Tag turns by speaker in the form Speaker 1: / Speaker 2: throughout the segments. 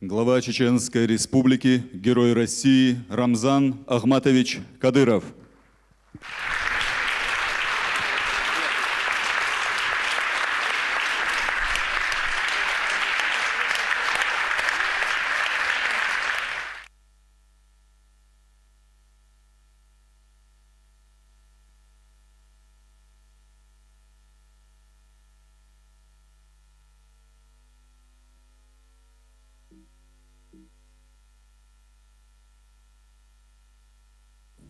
Speaker 1: Глава Чеченской Республики, Герой России Рамзан Ахматович Кадыров.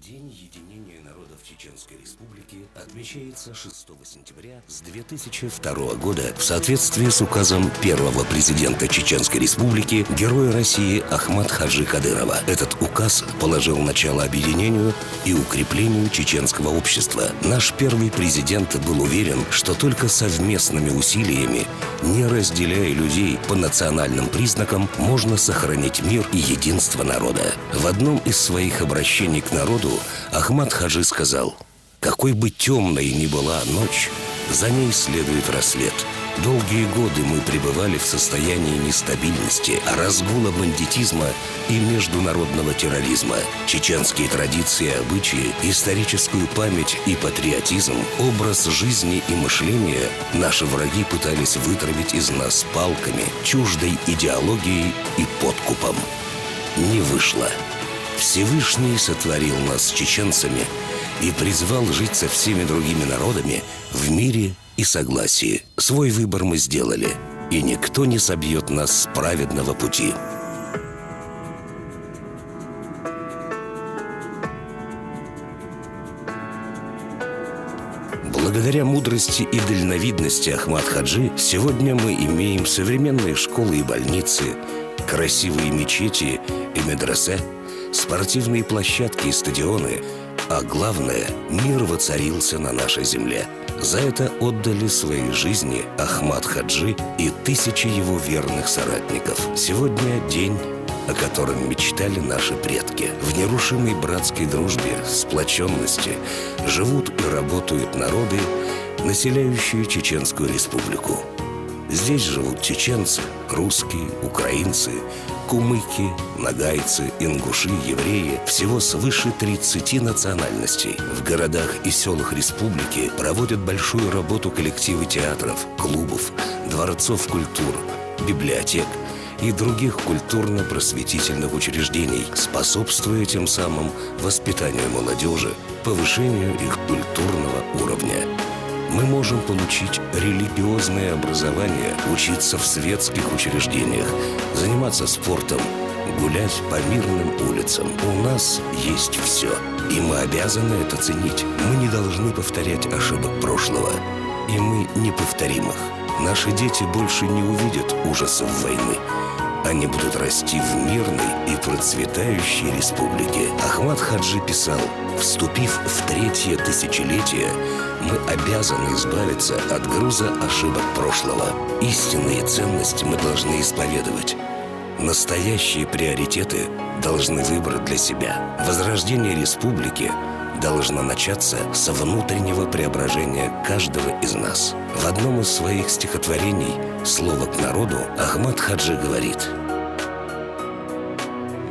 Speaker 2: День единения народов Чеченской Республики отмечается 6 сентября с 2002 года в соответствии с указом первого президента Чеченской Республики, Героя России Ахмата Хаджи Кадырова. Этот указ положил начало объединению и укреплению чеченского общества. Наш первый президент был уверен, что только совместными усилиями, не разделяя людей по национальным признакам, можно сохранить мир и единство народа. В одном из своих обращений к народу Ахмат Хаджи сказал: «Какой бы темной ни была ночь, за ней следует рассвет. Долгие годы мы пребывали в состоянии нестабильности, разгула бандитизма и международного терроризма. Чеченские традиции и обычаи, историческую память и патриотизм, образ жизни и мышления наши враги пытались вытравить из нас палками, чуждой идеологией и подкупом. Не вышло. Всевышний сотворил нас чеченцами и призвал жить со всеми другими народами в мире и согласии. Свой выбор мы сделали, и никто не собьет нас с праведного пути». Благодаря мудрости и дальновидности Ахмат Хаджи сегодня мы имеем современные школы и больницы, красивые мечети и медресе, спортивные площадки и стадионы, а главное, мир воцарился на нашей земле. За это отдали свои жизни Ахмат Хаджи и тысячи его верных соратников. Сегодня день, о котором мечтали наши предки. В нерушимой братской дружбе, сплоченности живут и работают народы, населяющие Чеченскую Республику. Здесь живут чеченцы, русские, украинцы, кумыки, нагайцы, ингуши, евреи. Всего свыше 30 национальностей. В городах и селах республики проводят большую работу коллективы театров, клубов, дворцов культур, библиотек и других культурно-просветительных учреждений, способствуя тем самым воспитанию молодежи, повышению их культурного уровня. Мы можем получить религиозное образование, учиться в светских учреждениях, заниматься спортом, гулять по мирным улицам. У нас есть все, и мы обязаны это ценить. Мы не должны повторять ошибок прошлого, и мы не повторим их. Наши дети больше не увидят ужасов войны. Они будут расти в мирной и процветающей республике. Ахмат Хаджи писал: «Вступив в 3-е тысячелетие, мы обязаны избавиться от груза ошибок прошлого. Истинные ценности мы должны исповедовать. Настоящие приоритеты должны выбрать для себя. Возрождение республики должно начаться с внутреннего преображения каждого из нас». В одном из своих стихотворений «Слово к народу» Ахмат Хаджи говорит: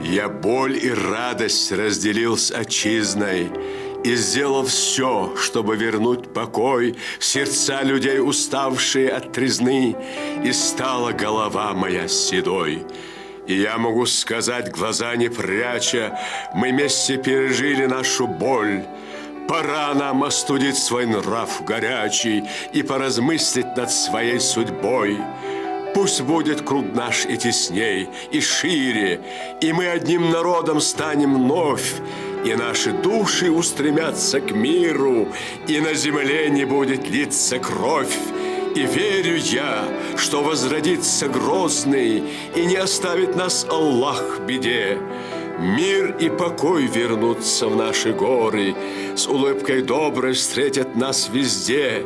Speaker 3: «Я боль и радость разделил с отчизной и сделал все, чтобы вернуть покой в сердца людей, уставшие от тризны, и стала голова моя седой. И я могу сказать, глаза не пряча, мы вместе пережили нашу боль. Пора нам остудить свой нрав горячий и поразмыслить над своей судьбой. Пусть будет круг наш и тесней, и шире, и мы одним народом станем вновь, и наши души устремятся к миру, и на земле не будет литься кровь. И верю я, что возродится Грозный, и не оставит нас Аллах в беде. Мир и покой вернутся в наши горы, с улыбкой доброй встретят нас везде.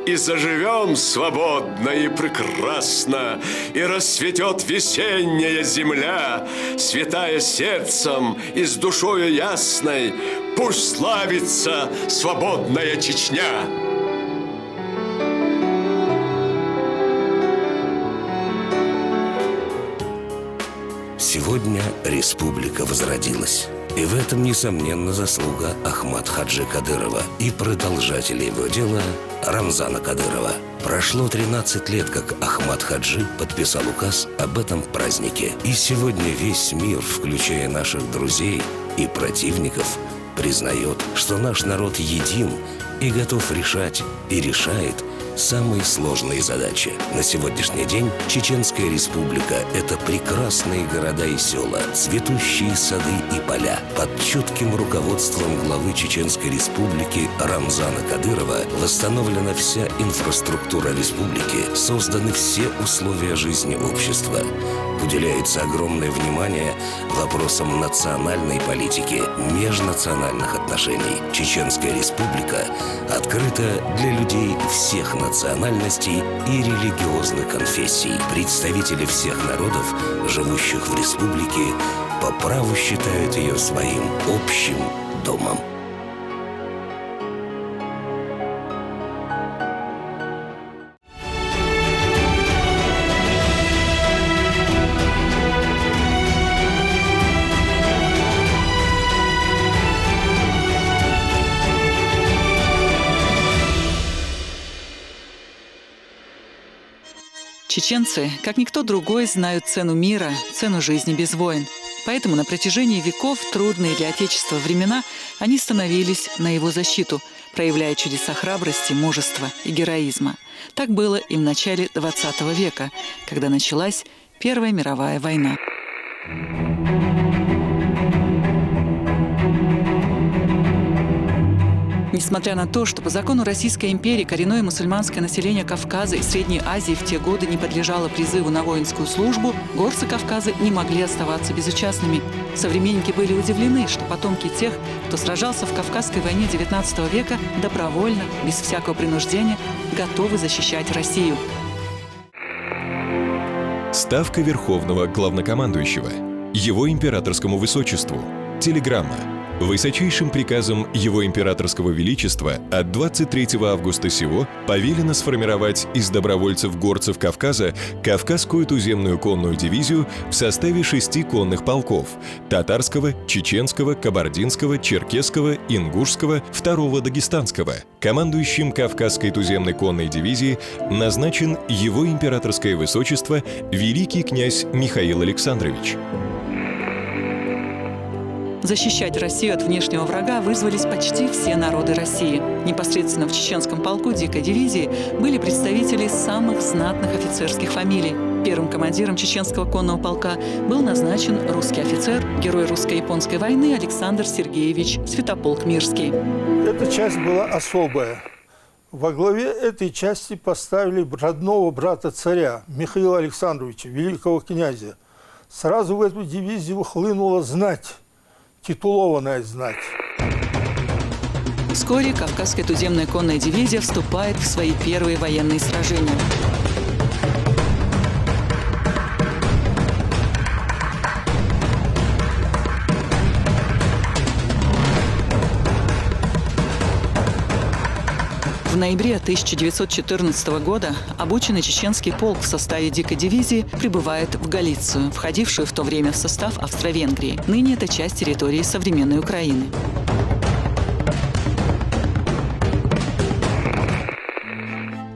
Speaker 3: И заживем свободно и прекрасно, и расцветет весенняя земля, святая сердцем и с душою ясной, пусть славится свободная Чечня.
Speaker 2: Сегодня республика возродилась. И в этом, несомненно, заслуга Ахмат-Хаджи Кадырова и продолжателя его дела Рамзана Кадырова. Прошло 13 лет, как Ахмат-Хаджи подписал указ об этом празднике. И сегодня весь мир, включая наших друзей и противников, признает, что наш народ един и готов решать и решает самые сложные задачи. На сегодняшний день Чеченская республика – это прекрасные города и села, цветущие сады и поля. Под чутким руководством главы Чеченской республики Рамзана Кадырова восстановлена вся инфраструктура республики, созданы все условия жизни общества. Уделяется огромное внимание вопросам национальной политики, межнациональных отношений. Чеченская республика открыта для людей всех национальностей и религиозных конфессий. Представители всех народов, живущих в республике, по праву считают ее своим общим домом.
Speaker 4: Чеченцы, как никто другой, знают цену мира, цену жизни без войн. Поэтому на протяжении веков, в трудные для Отечества времена, они становились на его защиту, проявляя чудеса храбрости, мужества и героизма. Так было и в начале XX века, когда началась Первая мировая война. Несмотря на то, что по закону Российской империи коренное мусульманское население Кавказа и Средней Азии в те годы не подлежало призыву на воинскую службу, горцы Кавказа не могли оставаться безучастными. Современники были удивлены, что потомки тех, кто сражался в Кавказской войне XIX века, добровольно, без всякого принуждения, готовы защищать Россию.
Speaker 5: Ставка Верховного Главнокомандующего. Его императорскому высочеству. Телеграмма. Высочайшим приказом Его Императорского Величества от 23 августа сего повелено сформировать из добровольцев-горцев Кавказа Кавказскую туземную конную дивизию в составе 6 конных полков – татарского, чеченского, кабардинского, черкесского, ингушского, 2-го дагестанского. Командующим Кавказской туземной конной дивизии назначен Его Императорское Высочество Великий князь Михаил Александрович.
Speaker 4: Защищать Россию от внешнего врага вызвались почти все народы России. Непосредственно в чеченском полку дикой дивизии были представители самых знатных офицерских фамилий. Первым командиром чеченского конного полка был назначен русский офицер, герой русско-японской войны Александр Сергеевич Святополк-Мирский.
Speaker 6: Эта часть была особая. Во главе этой части поставили родного брата царя Михаила Александровича, великого князя. Сразу в эту дивизию хлынула знать. Титулованная знать.
Speaker 4: Вскоре Кавказская туземная конная дивизия вступает в свои первые военные сражения. В ноябре 1914 года обученный чеченский полк в составе дикой дивизии прибывает в Галицию, входившую в то время в состав Австро-Венгрии. Ныне это часть территории современной Украины.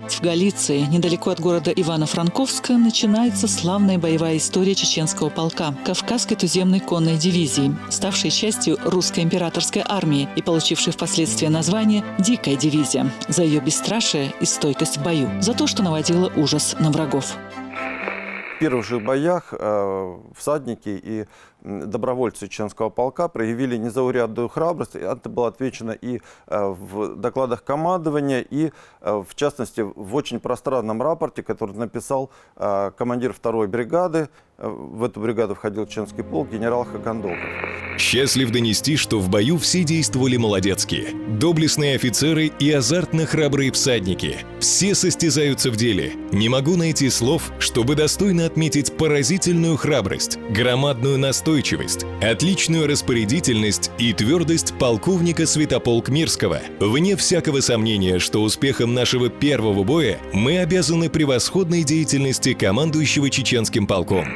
Speaker 4: В Галиции, недалеко от города Ивано-Франковска, начинается славная боевая история чеченского полка Кавказской туземной конной дивизии, ставшей частью русской императорской армии и получившей впоследствии название «Дикая дивизия» за ее бесстрашие и стойкость в бою, за то, что наводила ужас на врагов.
Speaker 7: В первых же боях всадники и добровольцы чеченского полка проявили незаурядную храбрость. Это было отмечено и в докладах командования, и, в частности, в очень пространном рапорте, который написал командир 2-й бригады. В эту бригаду входил чеченский полк, генерал Хакандолов.
Speaker 5: Счастлив донести, что в бою все действовали молодецки. Доблестные офицеры и азартно храбрые всадники. Все состязаются в деле. Не могу найти слов, чтобы достойно отметить поразительную храбрость, громадную настойчивость, отличную распорядительность и твердость полковника Святополк-Мирского. Вне всякого сомнения, что успехом нашего первого боя мы обязаны превосходной деятельности командующего чеченским полком.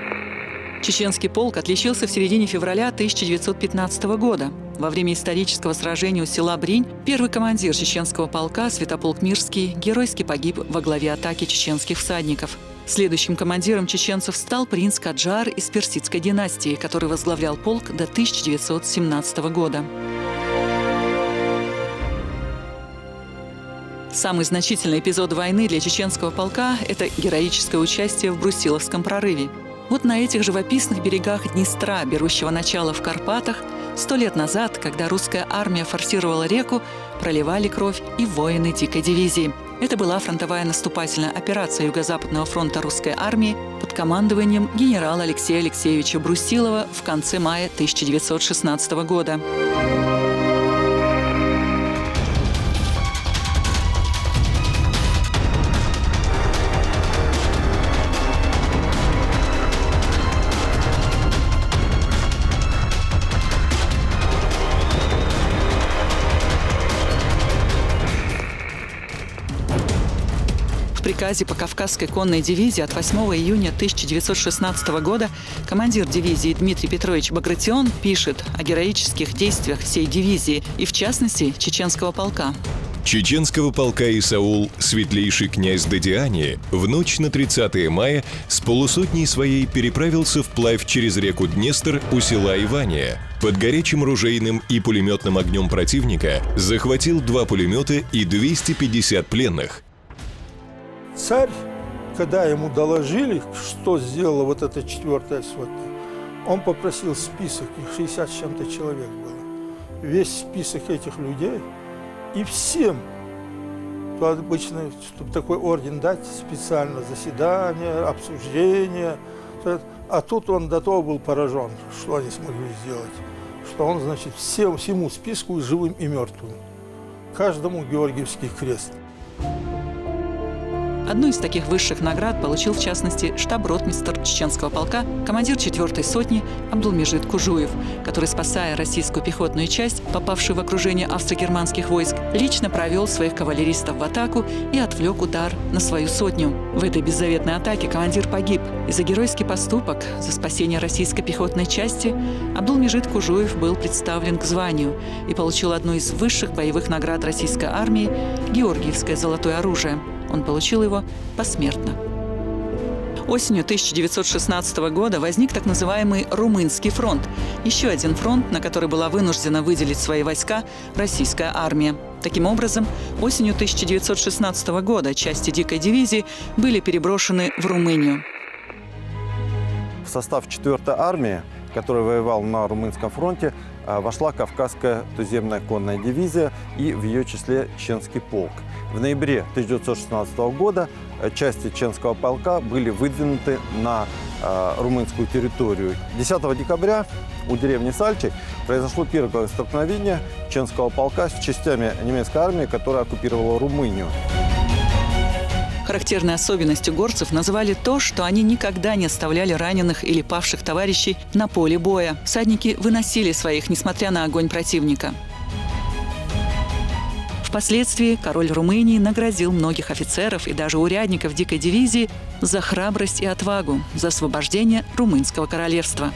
Speaker 4: Чеченский полк отличился в середине февраля 1915 года. Во время исторического сражения у села Бринь первый командир чеченского полка Святополк Мирский геройски погиб во главе атаки чеченских всадников. Следующим командиром чеченцев стал принц Каджар из персидской династии, который возглавлял полк до 1917 года. Самый значительный эпизод войны для чеченского полка – это героическое участие в Брусиловском прорыве. Вот на этих живописных берегах Днестра, берущего начало в Карпатах, 100 лет назад, когда русская армия форсировала реку, проливали кровь и воины дикой дивизии. Это была фронтовая наступательная операция Юго-Западного фронта русской армии под командованием генерала Алексея Алексеевича Брусилова в конце мая 1916 года. В приказе по Кавказской конной дивизии от 8 июня 1916 года командир дивизии Дмитрий Петрович Багратион пишет о героических действиях всей дивизии и, в частности, чеченского полка.
Speaker 5: Чеченского полка Исаул светлейший князь Дадиани в ночь на 30 мая с полусотней своей переправился вплавь через реку Днестр у села Ивания. Под горячим ружейным и пулеметным огнем противника захватил 2 пулемета и 250 пленных.
Speaker 6: Царь, когда ему доложили, что сделала вот эта 4-я сотня, он попросил список, их 60 с чем-то человек было. Весь список этих людей, и всем, то обычно, чтобы такой орден дать, специально заседание, обсуждение. А тут он до того был поражен, что они смогли сделать, что он, значит, всему списку, живым и мертвым, каждому Георгиевский крест.
Speaker 4: Одну из таких высших наград получил, в частности, штаб-ротмистр чеченского полка, командир 4-й сотни Абдулмежид Кужуев, который, спасая российскую пехотную часть, попавшую в окружение австро-германских войск, лично провел своих кавалеристов в атаку и отвлек удар на свою сотню. В этой беззаветной атаке командир погиб, и за геройский поступок, за спасение российской пехотной части, Абдулмежид Кужуев был представлен к званию и получил одну из высших боевых наград российской армии – Георгиевское золотое оружие. Он получил его посмертно. Осенью 1916 года возник так называемый Румынский фронт. Еще один фронт, на который была вынуждена выделить свои войска российская армия. Таким образом, осенью 1916 года части дикой дивизии были переброшены в Румынию.
Speaker 7: В состав 4-й армии, которая воевала на Румынском фронте, вошла Кавказская туземная конная дивизия и в ее числе Чеченский полк. В ноябре 1916 года части Чеченского полка были выдвинуты на румынскую территорию. 10 декабря у деревни Сальчик произошло первое столкновение Чеченского полка с частями немецкой армии, которая оккупировала Румынию.
Speaker 4: Характерной особенностью горцев называли то, что они никогда не оставляли раненых или павших товарищей на поле боя. Всадники выносили своих, несмотря на огонь противника. Впоследствии король Румынии наградил многих офицеров и даже урядников дикой дивизии за храбрость и отвагу, за освобождение Румынского королевства.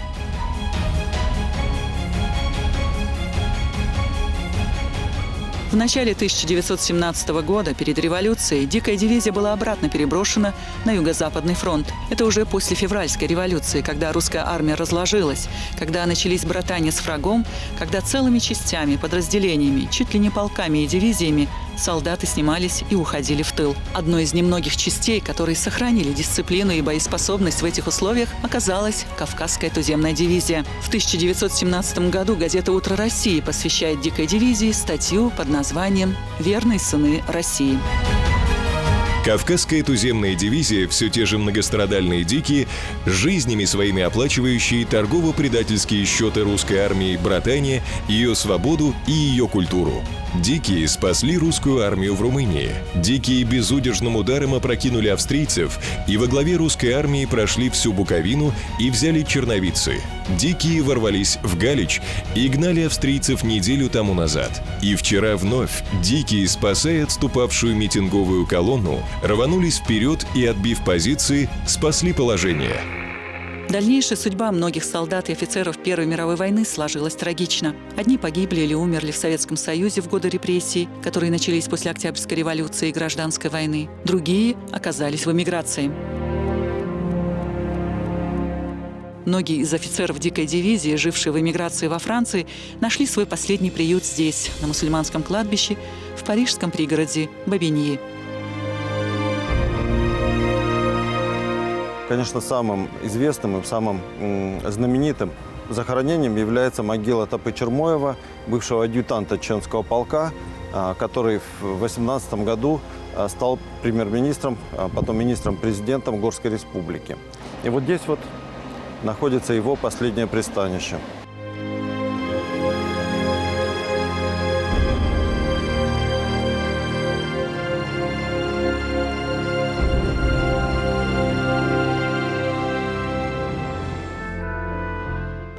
Speaker 4: В начале 1917 года, перед революцией, дикая дивизия была обратно переброшена на Юго-Западный фронт. Это уже после февральской революции, когда русская армия разложилась, когда начались братания с врагом, когда целыми частями, подразделениями, чуть ли не полками и дивизиями солдаты снимались и уходили в тыл. Одной из немногих частей, которые сохранили дисциплину и боеспособность в этих условиях, оказалась Кавказская туземная дивизия. В 1917 году газета «Утро России» посвящает дикой дивизии статью под названием «Верные сыны России».
Speaker 5: Кавказская туземная дивизия, все те же многострадальные дикие, жизнями своими оплачивающие торгово-предательские счеты русской армии братания, ее свободу и ее культуру. Дикие спасли русскую армию в Румынии. Дикие безудержным ударом опрокинули австрийцев и во главе русской армии прошли всю Буковину и взяли Черновицы. Дикие ворвались в Галич и гнали австрийцев неделю тому назад. И вчера вновь дикие, спасая отступавшую митинговую колонну, рванулись вперед и, отбив позиции, спасли положение.
Speaker 4: Дальнейшая судьба многих солдат и офицеров Первой мировой войны сложилась трагично. Одни погибли или умерли в Советском Союзе в годы репрессий, которые начались после Октябрьской революции и Гражданской войны. Другие оказались в эмиграции. Многие из офицеров дикой дивизии, жившие в эмиграции во Франции, нашли свой последний приют здесь, на мусульманском кладбище, в парижском пригороде Бобиньи.
Speaker 7: Конечно, самым известным и самым знаменитым захоронением является могила Тапы Чермоева, бывшего адъютанта чеченского полка, который в 18 году стал премьер-министром, а потом министром-президентом Горской республики. И вот здесь вот находится его последнее пристанище.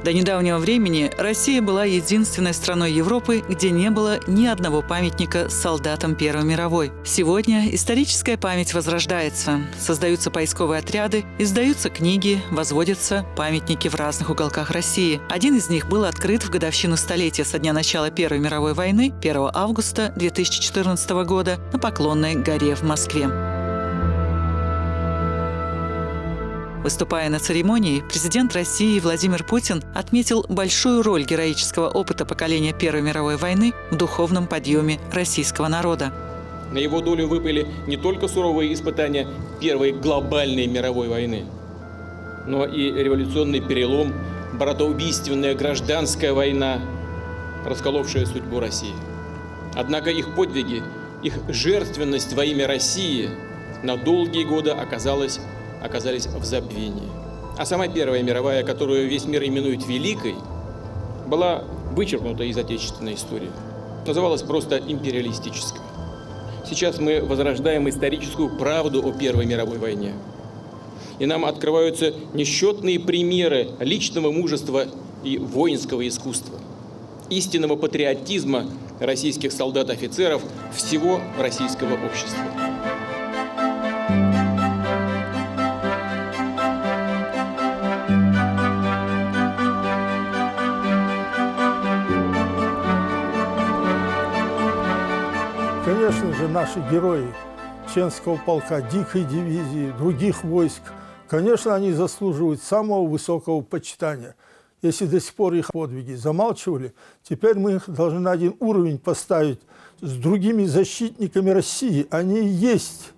Speaker 4: До недавнего времени Россия была единственной страной Европы, где не было ни одного памятника солдатам Первой мировой. Сегодня историческая память возрождается. Создаются поисковые отряды, издаются книги, возводятся памятники в разных уголках России. Один из них был открыт в годовщину столетия со дня начала Первой мировой войны 1 августа 2014 года на Поклонной горе в Москве. Выступая на церемонии, президент России Владимир Путин отметил большую роль героического опыта поколения Первой мировой войны в духовном подъеме российского народа.
Speaker 8: На его долю выпали не только суровые испытания Первой глобальной мировой войны, но и революционный перелом, братоубийственная гражданская война, расколовшая судьбу России. Однако их подвиги, их жертвенность во имя России на долгие годы оказались в забвении. А сама Первая мировая, которую весь мир именует Великой, была вычеркнута из отечественной истории. Называлась просто империалистической. Сейчас мы возрождаем историческую правду о Первой мировой войне. И нам открываются несчетные примеры личного мужества и воинского искусства, истинного патриотизма российских солдат-офицеров, всего российского общества.
Speaker 6: Конечно же, наши герои чеченского полка, дикой дивизии, других войск, конечно, они заслуживают самого высокого почитания. Если до сих пор их подвиги замалчивали, теперь мы их должны на один уровень поставить с другими защитниками России. Они и есть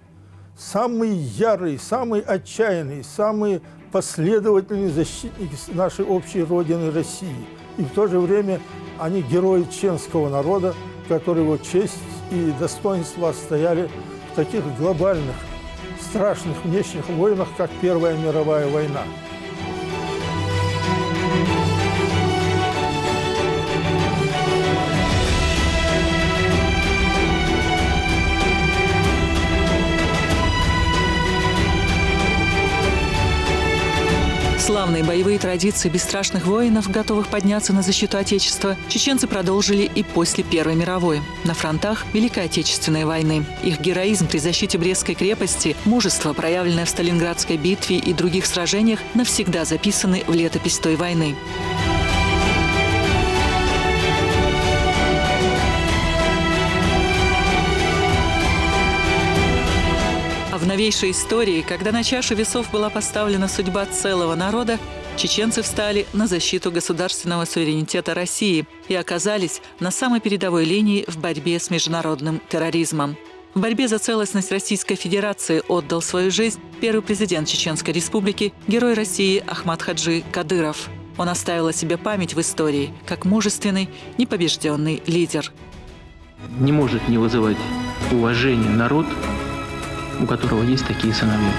Speaker 6: самые ярые, самые отчаянные, самые последовательные защитники нашей общей Родины России. И в то же время они герои чеченского народа, которые его честь и достоинство отстояли в таких глобальных, страшных внешних войнах, как Первая мировая война.
Speaker 4: Славные боевые традиции бесстрашных воинов, готовых подняться на защиту Отечества, чеченцы продолжили и после Первой мировой, на фронтах Великой Отечественной войны. Их героизм при защите Брестской крепости, мужество, проявленное в Сталинградской битве и других сражениях, навсегда записаны в летопись той войны. В новейшей истории, когда на чашу весов была поставлена судьба целого народа, чеченцы встали на защиту государственного суверенитета России и оказались на самой передовой линии в борьбе с международным терроризмом. В борьбе за целостность Российской Федерации отдал свою жизнь первый президент Чеченской Республики, герой России Ахмат Хаджи Кадыров. Он оставил о себе память в истории как мужественный, непобежденный лидер.
Speaker 9: Не может не вызывать уважения народ, у которого есть такие сыновья.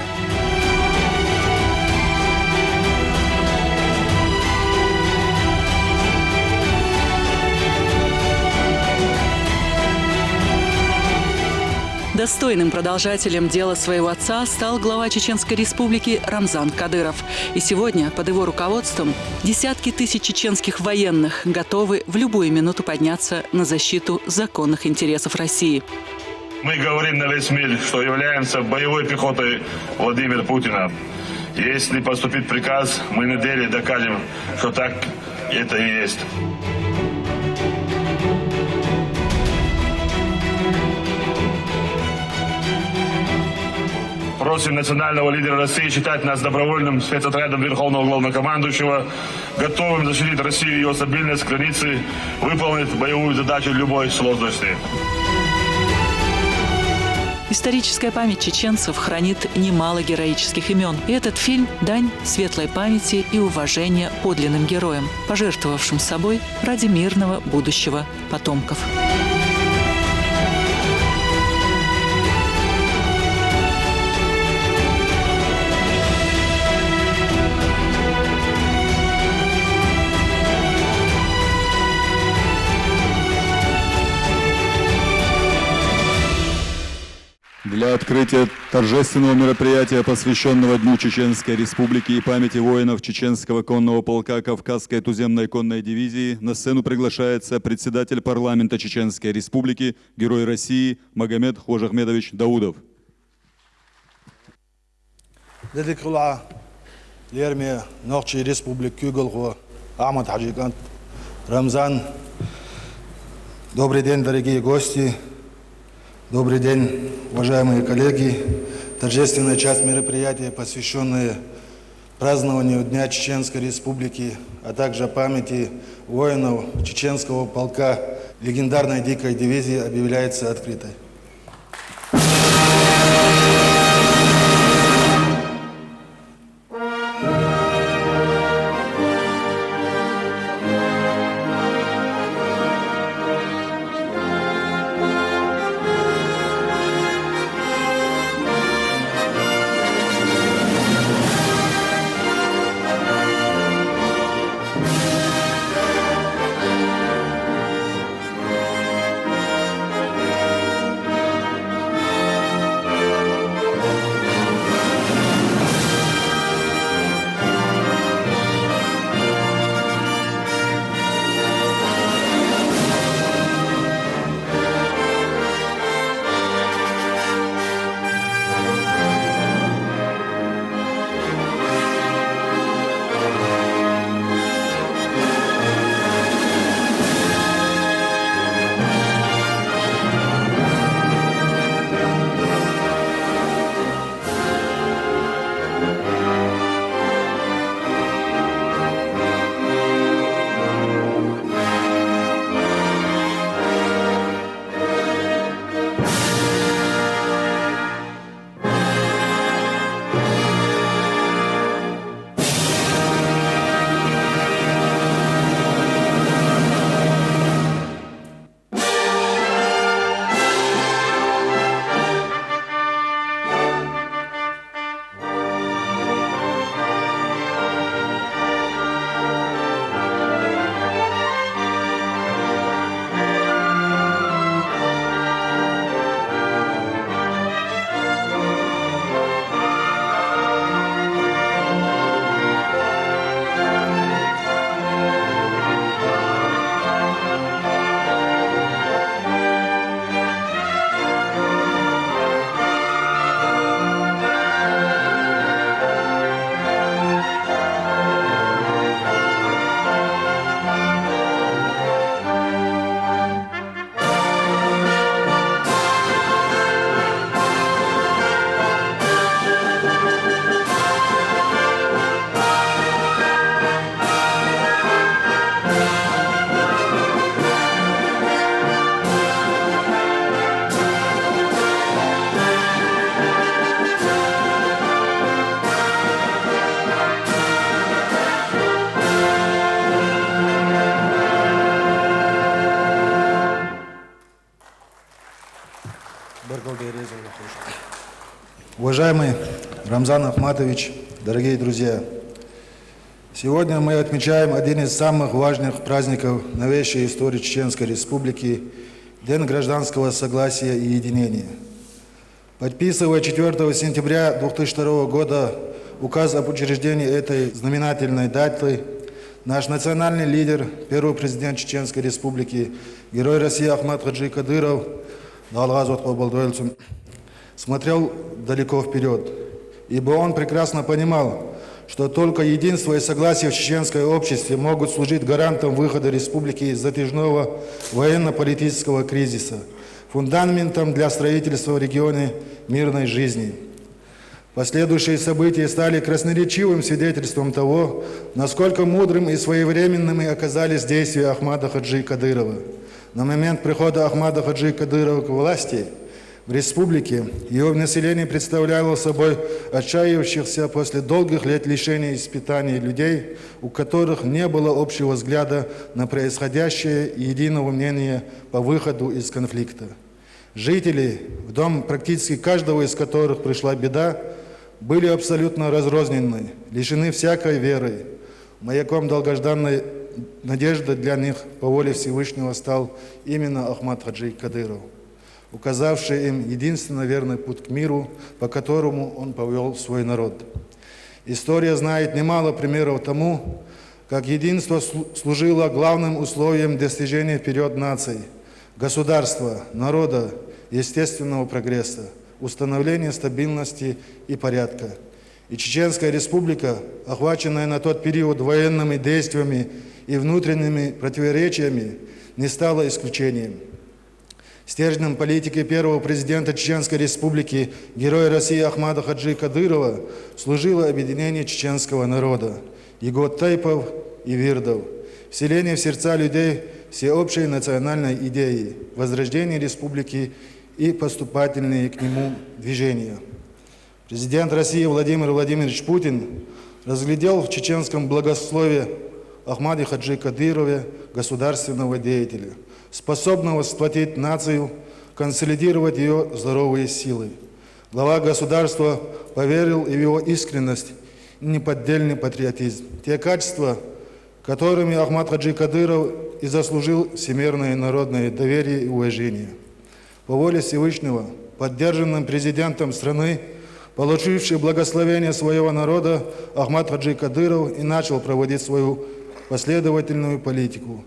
Speaker 4: Достойным продолжателем дела своего отца стал глава Чеченской Республики Рамзан Кадыров. И сегодня под его руководством десятки тысяч чеченских военных готовы в любую минуту подняться на защиту законных интересов России.
Speaker 10: Мы говорим на весь мир, что являемся боевой пехотой Владимира Путина. Если поступит приказ, мы на деле докажем, что так это и есть. Просим национального лидера России считать нас добровольным спецотрядом Верховного Главнокомандующего, готовым защитить Россию и ее стабильность, границы, выполнить боевую задачу любой сложности.
Speaker 4: Историческая память чеченцев хранит немало героических имен. И этот фильм – дань светлой памяти и уважения подлинным героям, пожертвовавшим собой ради мирного будущего потомков.
Speaker 1: Для открытия торжественного мероприятия, посвященного Дню Чеченской Республики и памяти воинов Чеченского конного полка Кавказской туземной конной дивизии, на сцену приглашается председатель парламента Чеченской Республики, Герой России Магомед Хожахмедович Даудов.
Speaker 11: Рамзан, добрый день, дорогие гости. Добрый день, уважаемые коллеги. Торжественная часть мероприятия, посвященная празднованию Дня Чеченской Республики, а также памяти воинов Чеченского полка легендарной дикой дивизии, объявляется открытой. Уважаемый Рамзан Ахматович, дорогие друзья, сегодня мы отмечаем один из самых важных праздников новейшей истории Чеченской Республики – День гражданского согласия и единения. Подписывая 4 сентября 2002 года указ об учреждении этой знаменательной даты, наш национальный лидер, первый президент Чеченской Республики, Герой России Ахмат Хаджи Кадыров, смотрел далеко вперед ибо он прекрасно понимал, что только единство и согласие в чеченском обществе могут служить гарантом выхода республики из затяжного военно-политического кризиса, фундаментом для строительства в регионе мирной жизни. Последующие события стали красноречивым свидетельством того, насколько мудрым и своевременными оказались действия Ахмада Хаджи Кадырова. На момент прихода Ахмада Хаджи Кадырова к власти в республике его население представляло собой отчаявшихся после долгих лет лишения и испытаний людей, у которых не было общего взгляда на происходящее и единого мнения по выходу из конфликта. Жители, в дом практически каждого из которых пришла беда, были абсолютно разрознены, лишены всякой веры. Маяком долгожданной надежды для них по воле Всевышнего стал именно Ахмад Хаджи Кадыров, указавший им единственно верный путь к миру, по которому он повел свой народ. История знает немало примеров тому, как единство служило главным условием достижения вперед наций, государства, народа, естественного прогресса, установления стабильности и порядка. И Чеченская республика, охваченная на тот период военными действиями и внутренними противоречиями, не стала исключением. Стержнем политики первого президента Чеченской республики, героя России Ахмада Хаджи Кадырова, служило объединение чеченского народа, его тайпов и вирдов, вселение в сердца людей всеобщей национальной идеи, возрождение республики и поступательные к нему движения. Президент России Владимир Владимирович Путин разглядел в чеченском благословии Ахмаде Хаджи Кадырове государственного деятеля, способного сплотить нацию, консолидировать ее здоровые силы. Глава государства поверил и в его искренность и неподдельный патриотизм. Те качества, которыми Ахмад Хаджи Кадыров и заслужил всемирное народное доверие и уважение. По воле Всевышнего, поддержанным президентом страны, получивший благословение своего народа, Ахмад Хаджи Кадыров и начал проводить свою последовательную политику,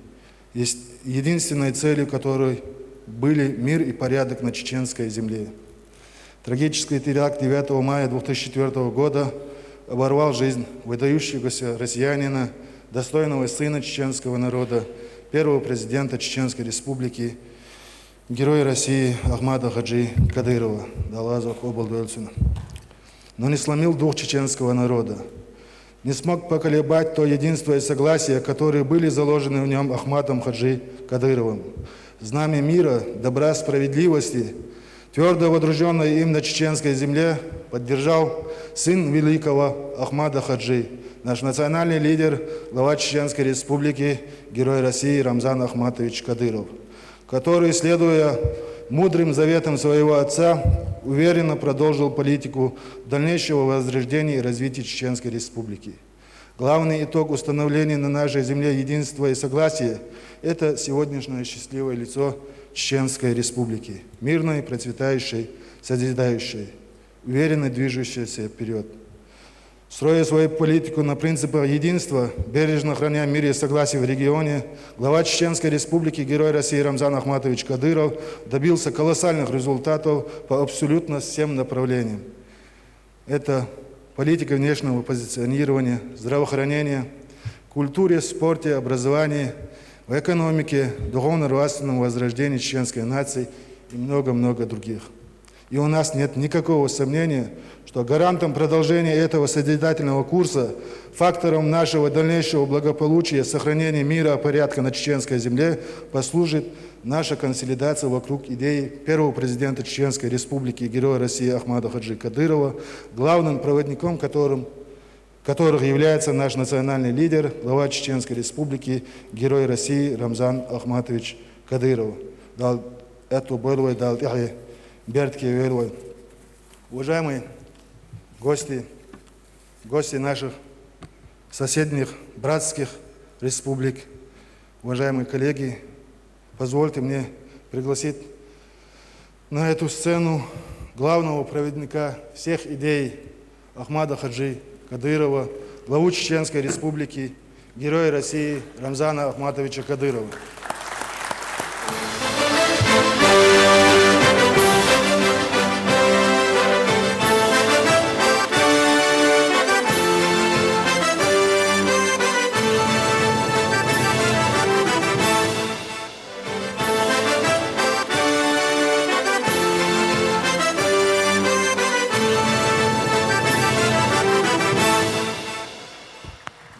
Speaker 11: единственной целью которой были мир и порядок на чеченской земле. Трагический теракт 9 мая 2004 года оборвал жизнь выдающегося россиянина, достойного сына чеченского народа, первого президента Чеченской республики, героя России Ахмада Хаджи Кадырова, но не сломил дух чеченского народа, не смог поколебать то единство и согласие, которые были заложены в нем Ахмадом Хаджи Кадыровым. Знамя мира, добра, справедливости, твердо водруженное им на чеченской земле, поддержал сын великого Ахмада Хаджи, наш национальный лидер, глава Чеченской республики, герой России Рамзан Ахматович Кадыров, который, следуя мудрым заветам своего отца, уверенно продолжил политику дальнейшего возрождения и развития Чеченской республики. Главный итог установления на нашей земле единства и согласия – это сегодняшнее счастливое лицо Чеченской республики, мирной, процветающей, созидающей, уверенно движущейся вперед. Строя свою политику на принципах единства, бережно храня мир и согласие в регионе, глава Чеченской республики, герой России Рамзан Ахматович Кадыров добился колоссальных результатов по абсолютно всем направлениям. Это политика внешнего позиционирования, здравоохранения, культуре, спорте, образовании, в экономике, духовно-нравственном возрождении чеченской нации и много-много других. И у нас нет никакого сомнения, что гарантом продолжения этого созидательного курса, фактором нашего дальнейшего благополучия, сохранения мира и порядка на чеченской земле послужит наша консолидация вокруг идеи первого президента Чеченской республики, героя России Ахмада Хаджи Кадырова, главным проводником которых является наш национальный лидер, глава Чеченской республики, герой России Рамзан Ахматович Кадыров. Уважаемые гости наших соседних братских республик, уважаемые коллеги, позвольте мне пригласить на эту сцену главного проводника всех идей Ахмада Хаджи Кадырова, главу Чеченской республики, героя России Рамзана Ахматовича Кадырова.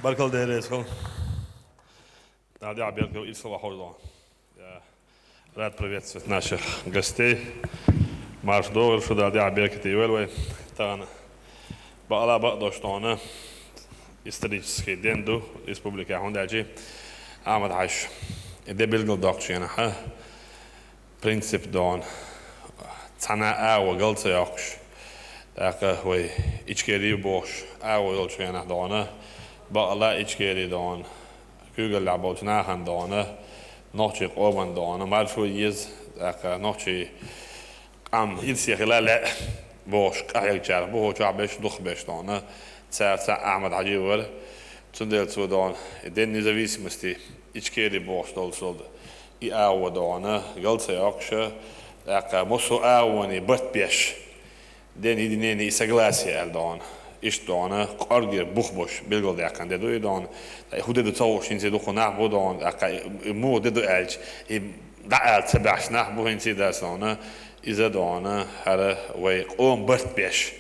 Speaker 10: Barkal Dereskal. Я Берков и слова Хордо. Я рад приветствовать наших гостей. Марш Догр, что я Беркет и Уэлвей. Тагана. Баала Бадоштона. Исторический день до Республики Хондаджи. Амад Хаш. Это Белгл Докчина. Принцип Дон. Цана Ау Галцеякш. Так вы ичкери Бош. Ау Галчина Дона. Баала ичкери Дон. Kugel labot nahan dana, nochtje oban dana, maar zo is dat nochtje am iets gelale bosch eigenlijk bosch best nog best dana, zelfs Ahmed Hajiwer, toen deel zo dan, den независимости ичкери bosch dol sold, I oude dana, geld zij akse, dat mosso oude bert besh, den ideen is soгласие dan. Istana, argir buchbosh, bilgoldjakan, de doidan, hoe de touwens in zit naar bodan, moe de elch, daar sebas naar bohin zit daar staan, is het dan, haar wij om bert besh,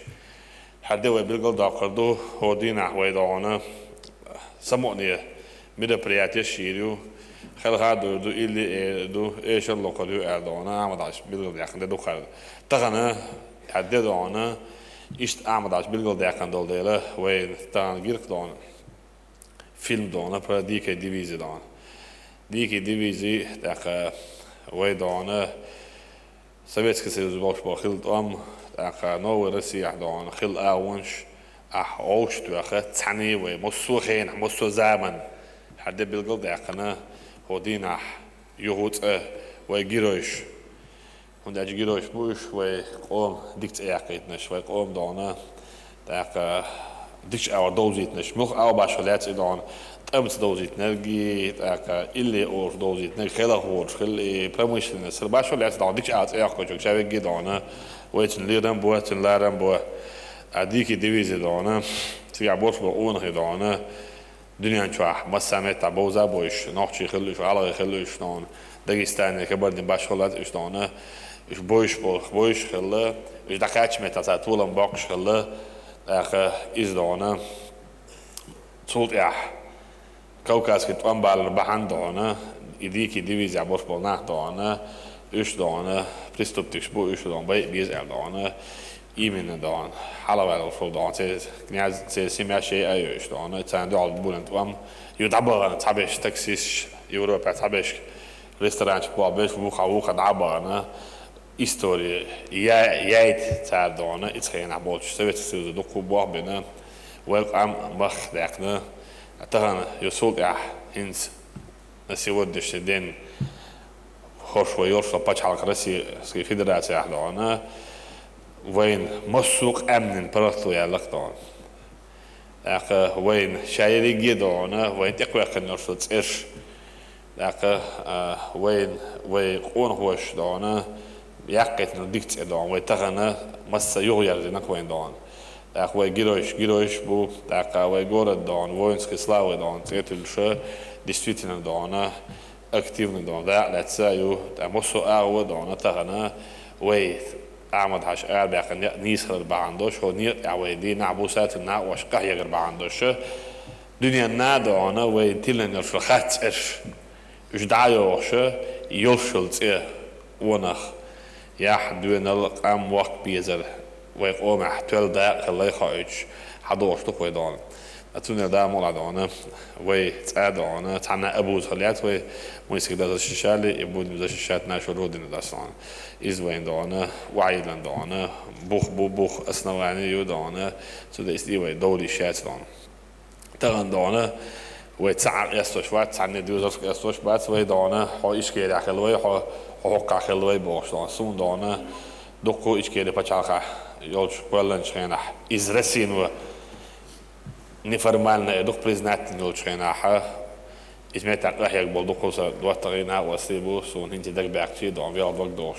Speaker 10: haar de wij bilgoldjakan do, hodina wij dan, samotnie, midden priatie shiru, خلها دو إللي دو إيش الله قدو أردونا ما داش بيلقى ياكن دو خال تغنا حددونا إيش أعمداش بيلقى ياكن دول ديلا وين تان غيرك دون فيلم دونا برا ديك ديفيزي دون ديك ديفيزي تاك وين دونا سويتسكي سيوز باش باخيل تاك نو روسيا دون خيل أونش أوش تاك تاني وين مسوخين مسو زمن حد بيلقى ياكنا hodina juhut giroish und der giroish bush dikt erketnis dona tak dikt our dozitnis moch alba sholet dan tamt dozit nergi tak ille or dozit ner khela hor khel promotion serba sholet dan dikt out erkotjuk shaveg gidona wetn liran bo wetn laran bo adiki divizi dona tiga bosh bo on gedona دنيا شوح ما سمعت عبوزة بوش نحشي خلوش على خلوش نون داغستان كبردين باش خلات إيش نونه إيش بوش خلا إيش دكاتش متى طولن باكش خلا إيش دونه صوت كوكاس كتوان بال بحن دونه إديكي ديفيزي عبوش بالناه دونه إيش دونه بريستوبتيش بو إيش دون بيز دونه إيمن دان حالا ولی دان چه سیمه شی ایش دان چند دال بودند وام یودابران تابش تاکسیش یوروپا تابش رستورانش بابش وخا دابران هیستوری یایت تردان iets geen abotje zoiets zo de koebag binnen welkom mag dekne dan je zult hins сегодняшний день хош ويورش пачал Российской Федерации дана وين مسوق أمن برضو يالقطان، وين شايري جدانا وين تقوى كنرصد إيش، وين قون هوش دانا يقيت نديكت دان وين تغنا مس يغير زينك وين دان، وين جيروش بو وين جورد دان وين سكسلاوي دان تيتلش действительно دانا активно دان لا تسايو مسوق أو دانا تغنا وين أعمد حش أربعة نيس غير بعندوش هو نير عويدي نعبوسات النعوش قهية غير بعندوش دنيا النادو أنا وينتيلن يرشلخات إيش دعيوش يرشلت ونخ يحدون القام وقت بيزر ويقوم احتوال داق الله يخايج حدوش تقوي دان أتوني دا مولا دانا ويتعادانا تعنا أبوز خليات وميسك دا الشاشالي يبود مزا شاشات ناشو رودين داستان إزوين دانا وعيدلن دانا بوخ أسنواني يو دانا سودا إستيوي دولي شات دانا تغن دانا ويتسعر يستوش وات تعني دوزوسك يستوش بات ويدانا حو إشكيري أخلوي حو حقا أخلوي باش دانا سون دانا دوكو إشكيري بچالخا يولش بولنش خينح إزرسين неформально дух признательный очень измет так як был дух за 2 на осибу сон инти так бакчи дом вел вак дош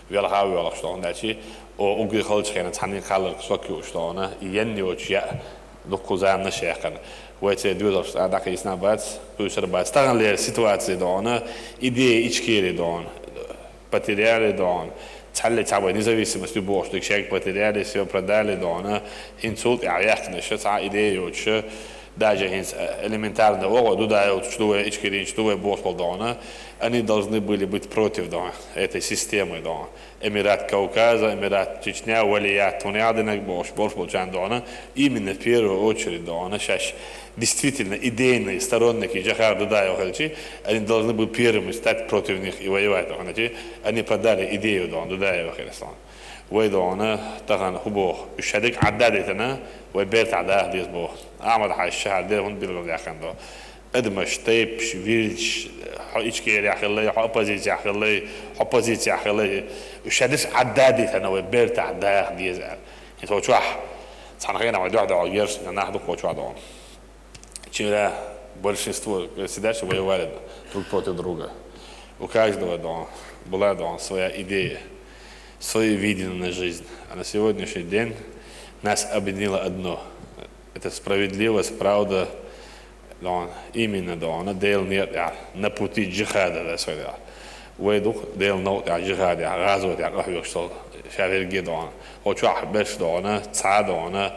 Speaker 10: вел хавел что он дачи о угрихал чхена цанин халер сокю что она янни очья дух за на шехан ويتي دوزош адак иснабат пушер бат стаган ситуации дона идеи ичкери дон потеряли дон تعلي تعبوا نزويسمس ببوش دك شيك باتريالي سيو برادالي دونا انسولت اعياقنا شو تاع ايديو شو даже элементарно, что они должны были быть против этой системы. Эмират Кавказа, Эмират Чечня, Валият, именно в первую очередь, сейчас действительно идейные сторонники Джахар Дудаева, они должны были первыми стать против них и воевать. Они продали идею Дудаева. ويدونا تغن خبوه الشديك عدادتنا وبيرت عداه ديس بوه عمل على الشهر ده هون بيلغم يا خندو ادمش تيب شويلش حقيقة يا خلي حبازيت يا خلي حبازيت يا خلي الشديك عدادتنا وبيرت عداه ديس انت وشوح صنعنا ما دوح عيرش ناخذ وشوح دون чего большинство сидящих воевали друг против друга. У каждого была своя идея, свое видение на жизнь. А на сегодняшний день нас объединило одно. Это справедливость, правда, именно дел нет на пути джихада. Выйдух дел нет джихада, развод я говорю, что шаверги хочу ахбеш цада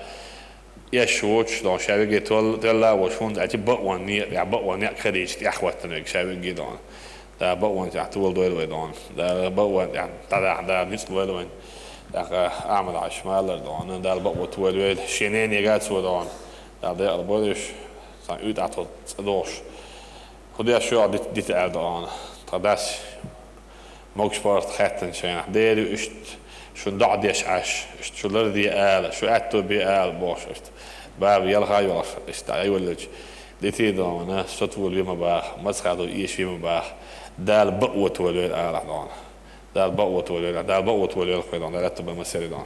Speaker 10: يشوش دون شبكة تلا وشون أتي بقوان نيا خريج يحوطنك شبكة دون ده بقوان تحتول دويل دون ده بقوان ده نص دويل ده أعمل عشمال دون ده بقوان تويل شينين يجات سو دون ده البودش سان عطل صدوش خدي شو ديت دون تداس موكسبورت خاتن شينا ديري اشت شو ضع ديش عش شو لردي شو أتو بيال بوش باب يلغا يلغ يولج ديتي دون شطول بما باخ مسخدو ايش بما باخ دال بقوة ولول دون دال بقوة ولول دال بقوة ولول دون دال تبع مسير دون.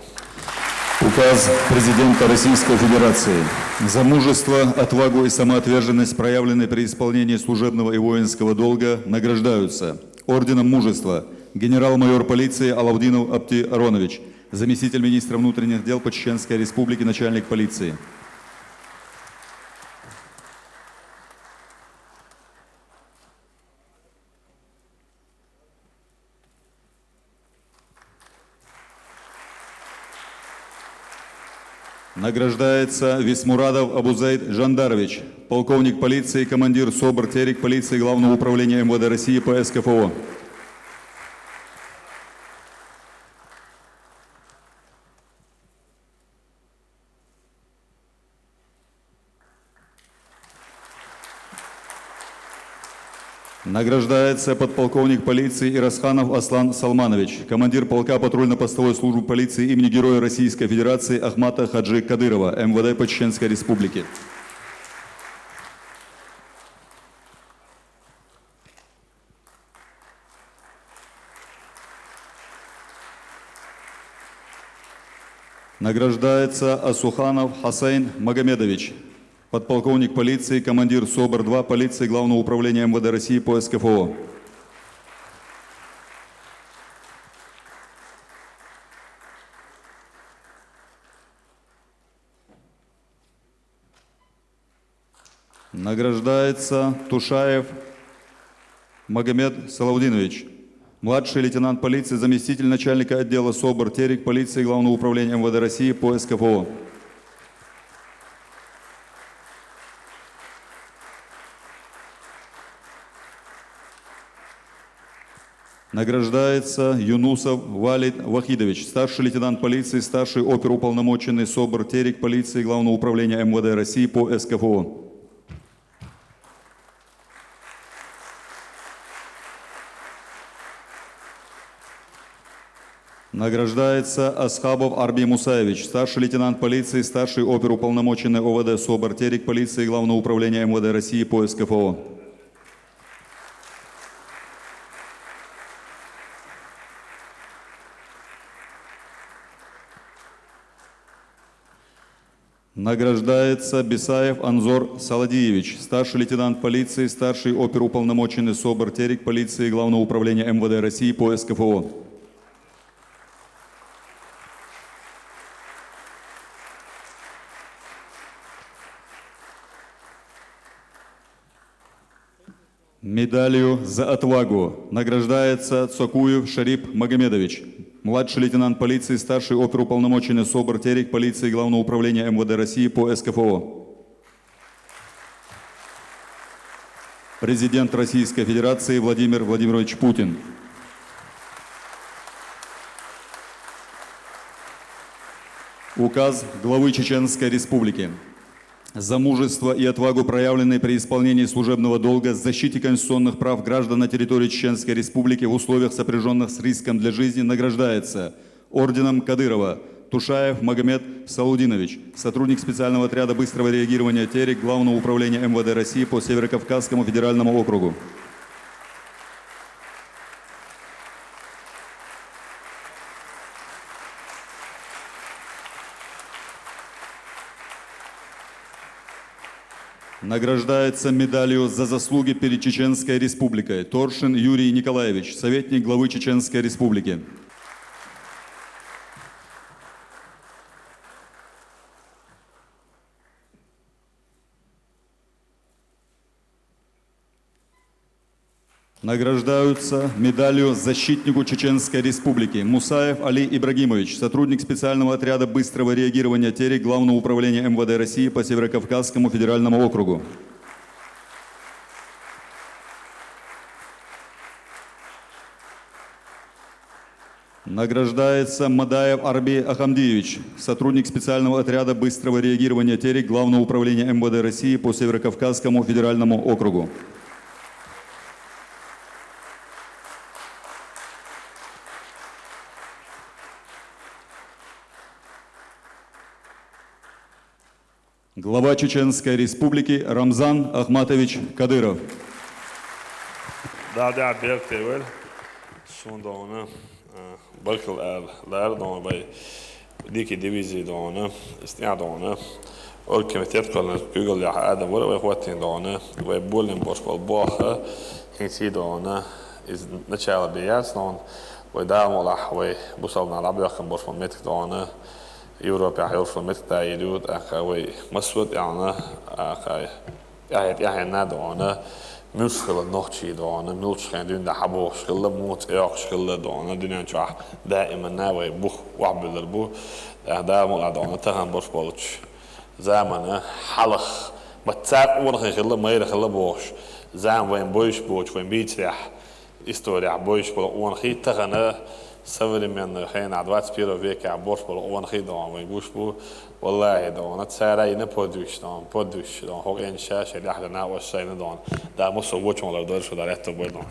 Speaker 1: Указ президента Российской Федерации. За мужество, отвагу и самоотверженность, проявленные при исполнении служебного и воинского долга, награждаются орденом мужества генерал-майор полиции Алавдинов Апти Аронович, заместитель министра внутренних дел по Чеченской Республике, начальник полиции. Награждается Висмурадов Абузайд Жандарович, полковник полиции, командир СОБР Терек полиции Главного управления МВД России по СКФО. Награждается подполковник полиции Ирасханов Аслан Салманович, командир полка патрульно-постовой службы полиции имени Героя Российской Федерации Ахмата Хаджи Кадырова, МВД по Чеченской Республике. Награждается Асуханов Хасайн Магомедович, подполковник полиции, командир СОБР-2 полиции Главного управления МВД России по СКФО. Награждается Тушаев Магомед Салавдинович, младший лейтенант полиции, заместитель начальника отдела СОБР Терек полиции Главного управления МВД России по СКФО. Награждается Юнусов Валид Вахидович, старший лейтенант полиции, старший оперуполномоченный СОБР Терек полиции Главного управления МВД России по СКФО. Награждается Асхабов Арби Мусаевич, старший лейтенант полиции, старший оперуполномоченный ОВД СОБР Терек полиции Главного управления МВД России по СКФО. Награждается Бесаев Анзор Саладиевич, старший лейтенант полиции, старший оперуполномоченный СОБР Терек полиции Главного управления МВД России по СКФО. Медалью за отвагу награждается Цокуев Шарип Магомедович, младший лейтенант полиции, старший оперуполномоченный СОБР Терек полиции Главного управления МВД России по СКФО. президент Российской Федерации Владимир Владимирович Путин. Указ главы Чеченской Республики. За мужество и отвагу, проявленные при исполнении служебного долга, защите конституционных прав граждан на территории Чеченской Республики в условиях, сопряженных с риском для жизни, награждается орденом Кадырова Тушаев Магомед Салудинович, сотрудник специального отряда быстрого реагирования «Терек» Главного управления МВД России по Северокавказскому федеральному округу. Награждается медалью за заслуги перед Чеченской Республикой Торшин Юрий Николаевич, советник главы Чеченской Республики. Награждаются медалью защитнику Чеченской Республики Мусаев Али Ибрагимович, сотрудник специального отряда быстрого реагирования «Терек» Главного управления МВД России по Северокавказскому федеральному округу. Награждается Мадаев Арби Ахамдиевич, сотрудник специального отряда быстрого реагирования «Терек» Главного управления МВД России по Северокавказскому федеральному округу. Глава Чеченской Республики Рамзан Ахматович Кадыров.
Speaker 10: Daar bergte wel sondana balkal lärdomar bei dike divizi dana استعدانا والكميتات كلها جوجل يا ادم ولا اخواتي دانا وبولن بوشبال باخ هيسي دانا از начало бияснон ودام ولا حوي بوصلنا على بيخن بوشبال متك دانا Европа хайлшо меттайдуд ахавай масуд яна ахай яхна дона мушкила нохчи дона мулчхан дунда хабошкила мут яхшкила дона дунyan чах دائما ناوي بوخ وعبل البو دا مول دона تهان бош болч замана халах матсак ورخ خلا ماير خلا бош зам вен бош боч вен битсях история бош бол ورخي تهنا современный хейна 21 века борш бол он хидон вен гушбу والله دون تساري نبودوش دون بودوش دون هو إنشاء شيء لحد ناوي شيء ندون دا مصر وجهه ولا دور شو دارته بودون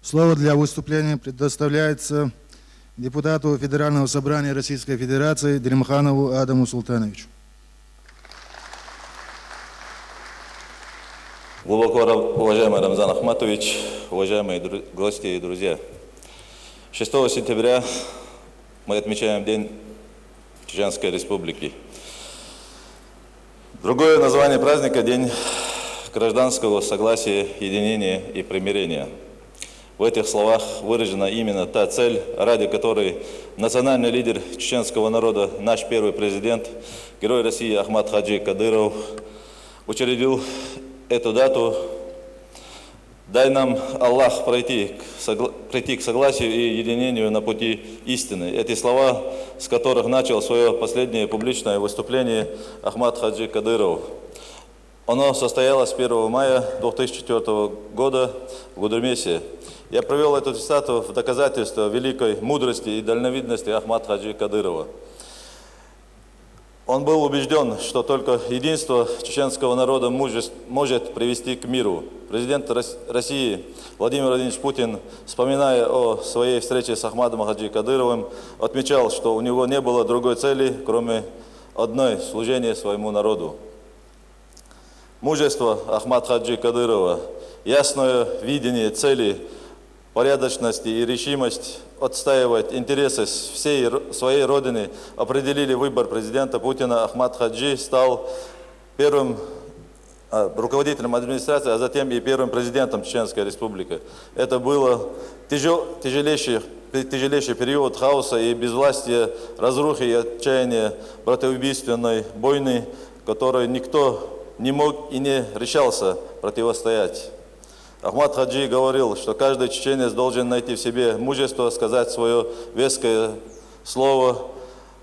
Speaker 11: Слово для выступления предоставляется депутату Федерального собрания Российской Федерации Дельмханову Адаму Султановичу.
Speaker 12: Глубоко уважаемый Рамзан Ахматович, уважаемые гости и друзья, 6 сентября мы отмечаем День Чеченской Республики. Другое название праздника – День гражданского согласия, единения и примирения. В этих словах выражена именно та цель, ради которой национальный лидер чеченского народа, наш первый президент, герой России Ахмад Хаджи Кадыров, учредил эту дату. Дай нам, Аллах, прийти к согласию и единению на пути истины. Эти слова, с которых начал свое последнее публичное выступление Ахмад Хаджи Кадыров. Оно состоялось 1 мая 2004 года в Гудермесе. Я провел эту цитату в доказательство великой мудрости и дальновидности Ахмад Хаджи Кадырова. Он был убежден, что только единство чеченского народа может привести к миру. Президент России Владимир Владимирович Путин, вспоминая о своей встрече с Ахмадом Хаджи Кадыровым, отмечал, что у него не было другой цели, кроме одной – служения своему народу. Мужество Ахмад Хаджи Кадырова, ясное видение цели, порядочность и решимость отстаивать интересы всей своей родины определили выбор президента Путина. Ахмад Хаджи стал первым руководителем администрации, а затем и первым президентом Чеченской Республики. Это был тяжелейший период хаоса и безвластия, разрухи и отчаяния, братоубийственной войны, которой никто не мог и не решался противостоять. Ахмад Хаджи говорил, что каждый чеченец должен найти в себе мужество сказать свое веское слово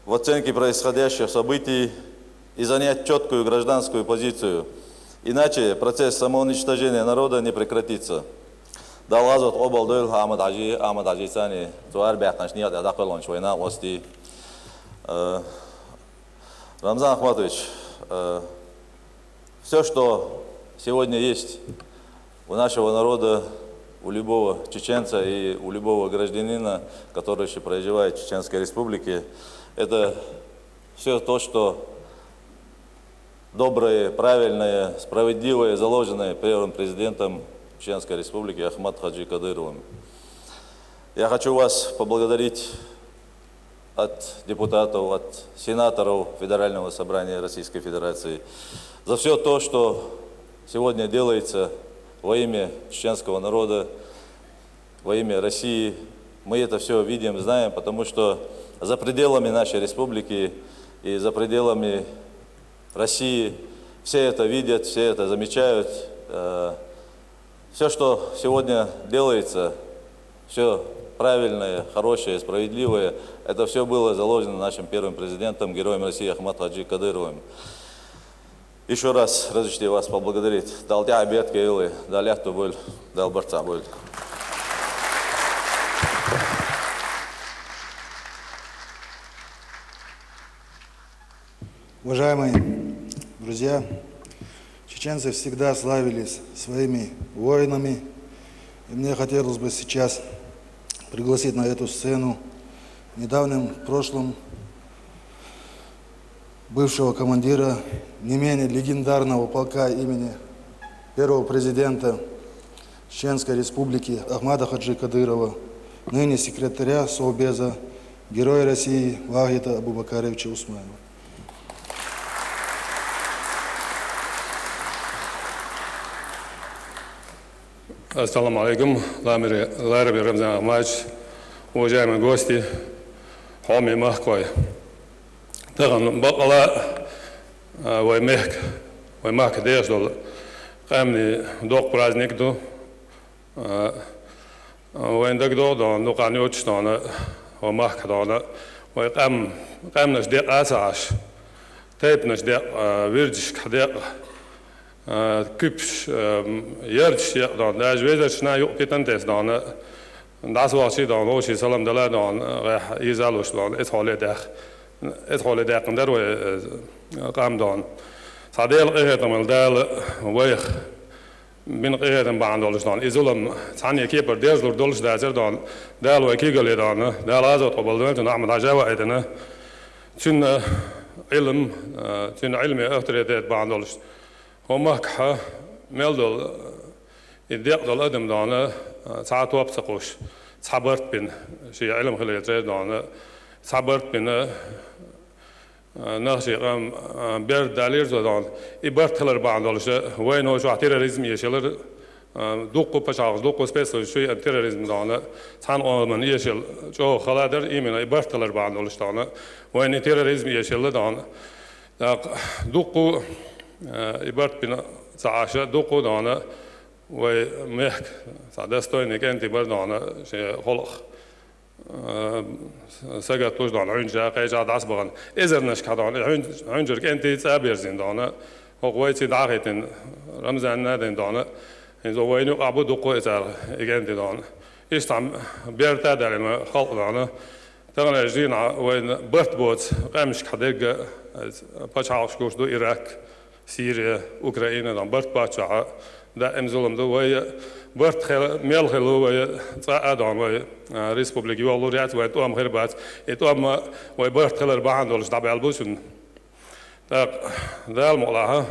Speaker 12: в оценке происходящих событий и занять четкую гражданскую позицию. Иначе процесс самоуничтожения народа не прекратится. Далазот обалдел Ахмад Хаджи Сани, Туар Бяхнашният Адакалон Швайна Ости. Рамзан Ахматович, все, что сегодня есть у нашего народа, у любого чеченца и у любого гражданина, который еще проживает в Чеченской Республике, это все то, что доброе, правильное, справедливое, заложенное первым президентом Чеченской Республики Ахмад Хаджи Кадыровым. Я хочу вас поблагодарить от депутатов, от сенаторов Федерального собрания Российской Федерации за все то, что сегодня делается во имя чеченского народа, во имя России. Мы это все видим, знаем, потому что за пределами нашей республики и за пределами России все это видят, все это замечают. Все, что сегодня делается, все правильное, хорошее, справедливое, это все было заложено нашим первым президентом, героем России Ахмад Хаджи Кадыровым. Еще раз разрешите вас поблагодарить. Далтя обед кейлы, даляхту боль, далбарца боль.
Speaker 11: Уважаемые друзья, чеченцы всегда славились своими воинами. И мне хотелось бы сейчас пригласить на эту сцену в недавнем прошлом бывшего командира не менее легендарного полка имени первого президента Чеченской Республики Ахмада Хаджи Кадырова, ныне секретаря Совбеза, героя России Вахита Абубакаровича Усманова.
Speaker 10: Ассаламу алейкум, Лараби Рамзан Ахмадович, уважаемые гости, Хоми Махкой. Таган бакала ваймах деждол, камни док праздникту, вайндагдо дон доканючтона, ваймах дона, вайкам наш дек асаш, тайп наш дек вирдиш кадек. Küps järg dan där vezet na ju pitentes dan das var sig dan och sig salam dala dan izalos dan ett hållet där kan där qam dan sadel qehetam al dal ويخ من قehetam bandolos dan izolam sani keper derzlor dolos dazer dan dal و kigale dan dal azat qabal dan Ahmad Ajawa edena tün ilm tün ilmi autoritet bandolos وماك ملدل يدق دل أدم دانا ساعات وابسقوش صبرت بين شيء علم خليت دانا صبرت بين نخشي قام بير دليل زدان إبرت خلر بعندلش وين هو شو تيروريزم يشيلر دوقو بشاغ دوقو سبيسل شوي تيروريزم دانا ثان من يشيل جو خلادر إيمنا إبرت خلر بعندلش دانا وين تيروريزم يشيل دانا دوقو إبرت بنا سعاشة دوقو دانا ومحك سعدستوينك أنت بردانا شيء خلق سجد توش دانا عنجا قيجا دعسبغن إذا نشك دانا عنجرك أنت تابيرزين دانا وقويتي داخيتين رمزان نادين دانا إذا وينو أبو دوقو إذا إجنتي دانا إستعم بيرتا دالما خلق دانا تغنى جينا وين برت بوت قامش كحديق باشعاق شكوش دو إيراك سوريا أوكرانيا دان برت باشعاق دا امزولم دو وي برت خل ميل خلو وي صعدان وي ريسبوبليك يولوريات وي توام خربات توام وي برت خلر باهن دولش دابا البوشن دا المولاها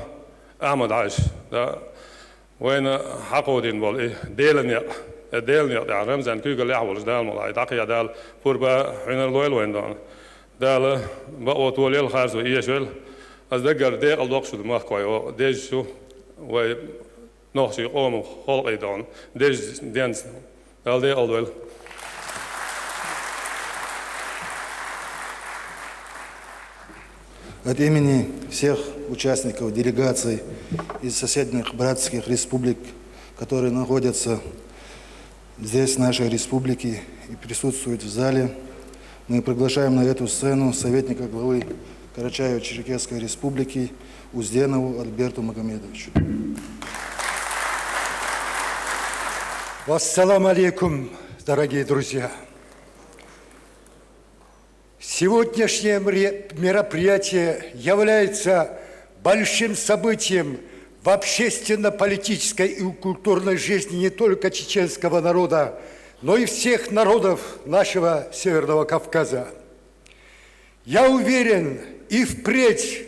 Speaker 10: أحمد عايش دا وين حقودين بول ديلنيا دا رمزان كيغل يحولش دا المولاها تاقيا دال فوربا حين لويل وين دان دال بقوا تولي الخارج وإيشول از دگر دیر الدوق شد ماه کوی دیج شو و نخشی قوم خلقی دان دیج دینز دال دیر الدویل
Speaker 11: От имени всех участников делегаций из соседних братских республик, которые находятся здесь, в нашей республике, и присутствуют в зале. Мы приглашаем на эту сцену советника главы Карачаево-Черкесской республики Узденову Альберту Магомедовичу.
Speaker 13: Ассаламу алейкум, дорогие друзья! Сегодняшнее мероприятие является большим событием в общественно-политической и культурной жизни не только чеченского народа, но и всех народов нашего Северного Кавказа. Я уверен, и впредь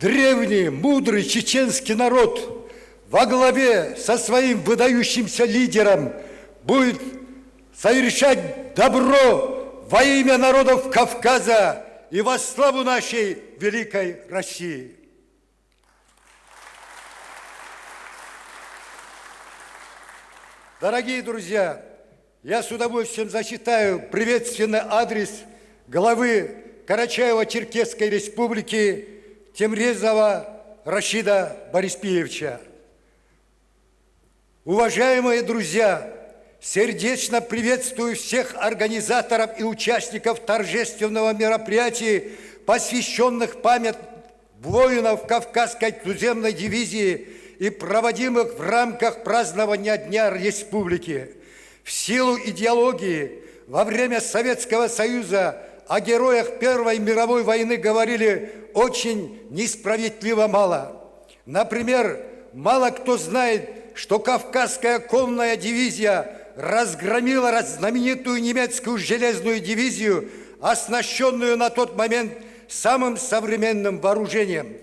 Speaker 13: древний, мудрый чеченский народ во главе со своим выдающимся лидером будет совершать добро во имя народов Кавказа и во славу нашей великой России. Дорогие друзья, я с удовольствием зачитаю приветственный адрес главы Карачаево-Черкесской республики Темрезова Рашида Бориспиевича. Уважаемые друзья, сердечно приветствую всех организаторов и участников торжественного мероприятия, посвященных памяти воинов Кавказской туземной дивизии и проводимых в рамках празднования Дня Республики. В силу идеологии во время Советского Союза о героях Первой мировой войны говорили очень несправедливо мало. Например, мало кто знает, что Кавказская конная дивизия разгромила знаменитую немецкую железную дивизию, оснащенную на тот момент самым современным вооружением.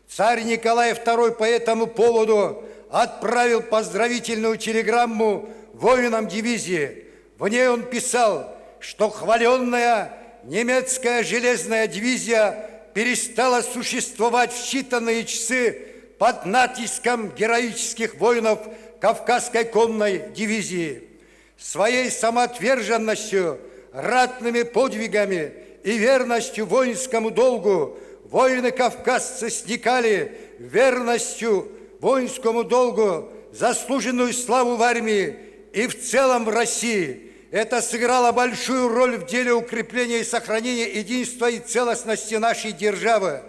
Speaker 13: Царь Николай II по этому поводу отправил поздравительную телеграмму воинам дивизии. В ней он писал, что хваленная немецкая железная дивизия перестала существовать в считанные часы под натиском героических воинов Кавказской конной дивизии. Своей самоотверженностью, ратными подвигами и верностью воинскому долгу воины-кавказцы сникали верностью воинскому долгу заслуженную славу в армии и в целом в России. Это сыграло большую роль в деле укрепления и сохранения единства и целостности нашей державы.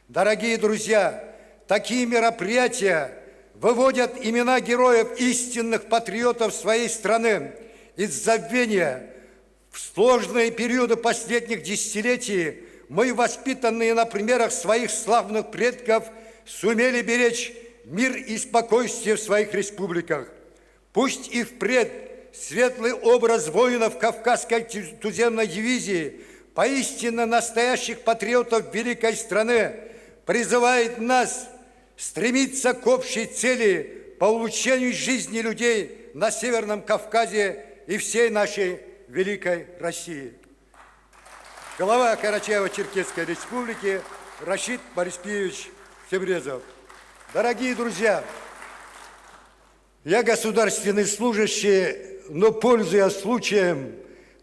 Speaker 13: Дорогие друзья, такие мероприятия выводят имена героев, истинных патриотов своей страны из забвения. В сложные периоды последних десятилетий мы, воспитанные на примерах своих славных предков, сумели беречь мир и спокойствие в своих республиках. Пусть и впредь светлый образ воинов Кавказской туземной дивизии, поистине настоящих патриотов великой страны, призывает нас стремиться к общей цели по улучшению жизни людей на Северном Кавказе и всей нашей великой России. Глава Карачаево-Черкесской республики Рашид Бориспиевич Темрезов. Дорогие друзья, я государственный служащий, но, пользуясь случаем,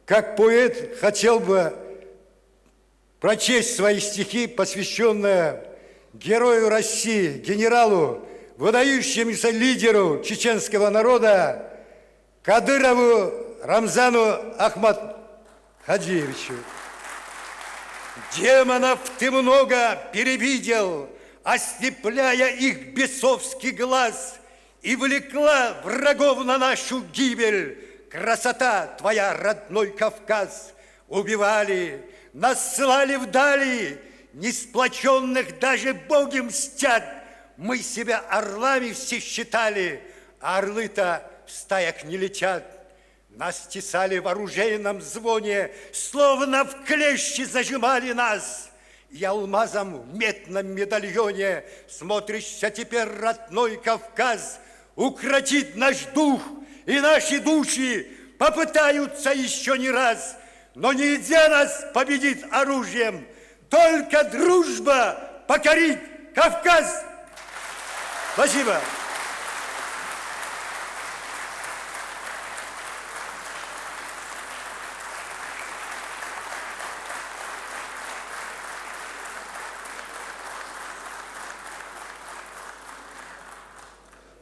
Speaker 13: как поэт, хотел бы прочесть свои стихи, посвященные герою России, генералу, выдающемуся лидеру чеченского народа Кадырову Рамзану Ахматхаджиевичу. Демонов ты много перевидел, ослепляя их бесовский глаз, и влекла врагов на нашу гибель. Красота твоя, родной Кавказ. Убивали, нассылали вдали, несплоченных даже боги мстят. Мы себя орлами все считали, а орлы-то в стаях не летят. Нас тесали в оружейном звоне, словно в клещи зажимали нас. И алмазом в медном медальоне смотришься теперь, родной Кавказ. Укротить наш дух и наши души попытаются еще не раз. Но нельзя нас победить оружием, только дружба покорит Кавказ. Спасибо.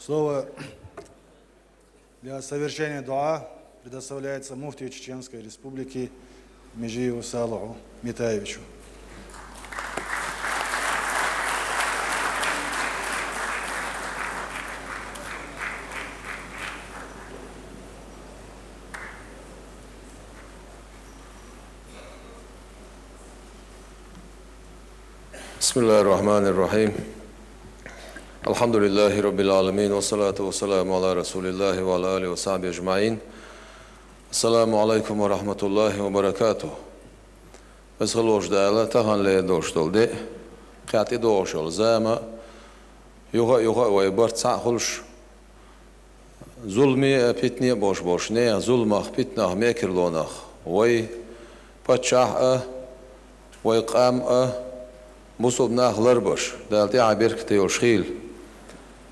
Speaker 11: Слово для совершения дуа предоставляется муфтию Чеченской Республики Межиеву Салаху Митаевичу.
Speaker 14: بسم الله الرحمن الرحيم الحمد لله رب العالمين والصلاة والسلام على رسول الله وعلى آله وصحبه أجمعين السلام عليكم ورحمة الله وبركاته بس خلوش دالة تهان لي دوش دولدي قاعتي دوش الزامة يوغا ويبرت ساخلش ظلمي بيتني بوش بوشني ظلمخ بيتنخ ميكرلونخ وي باتشاه ويقام بوسوب ناخ لربش دالتي عبير كتيو شخيل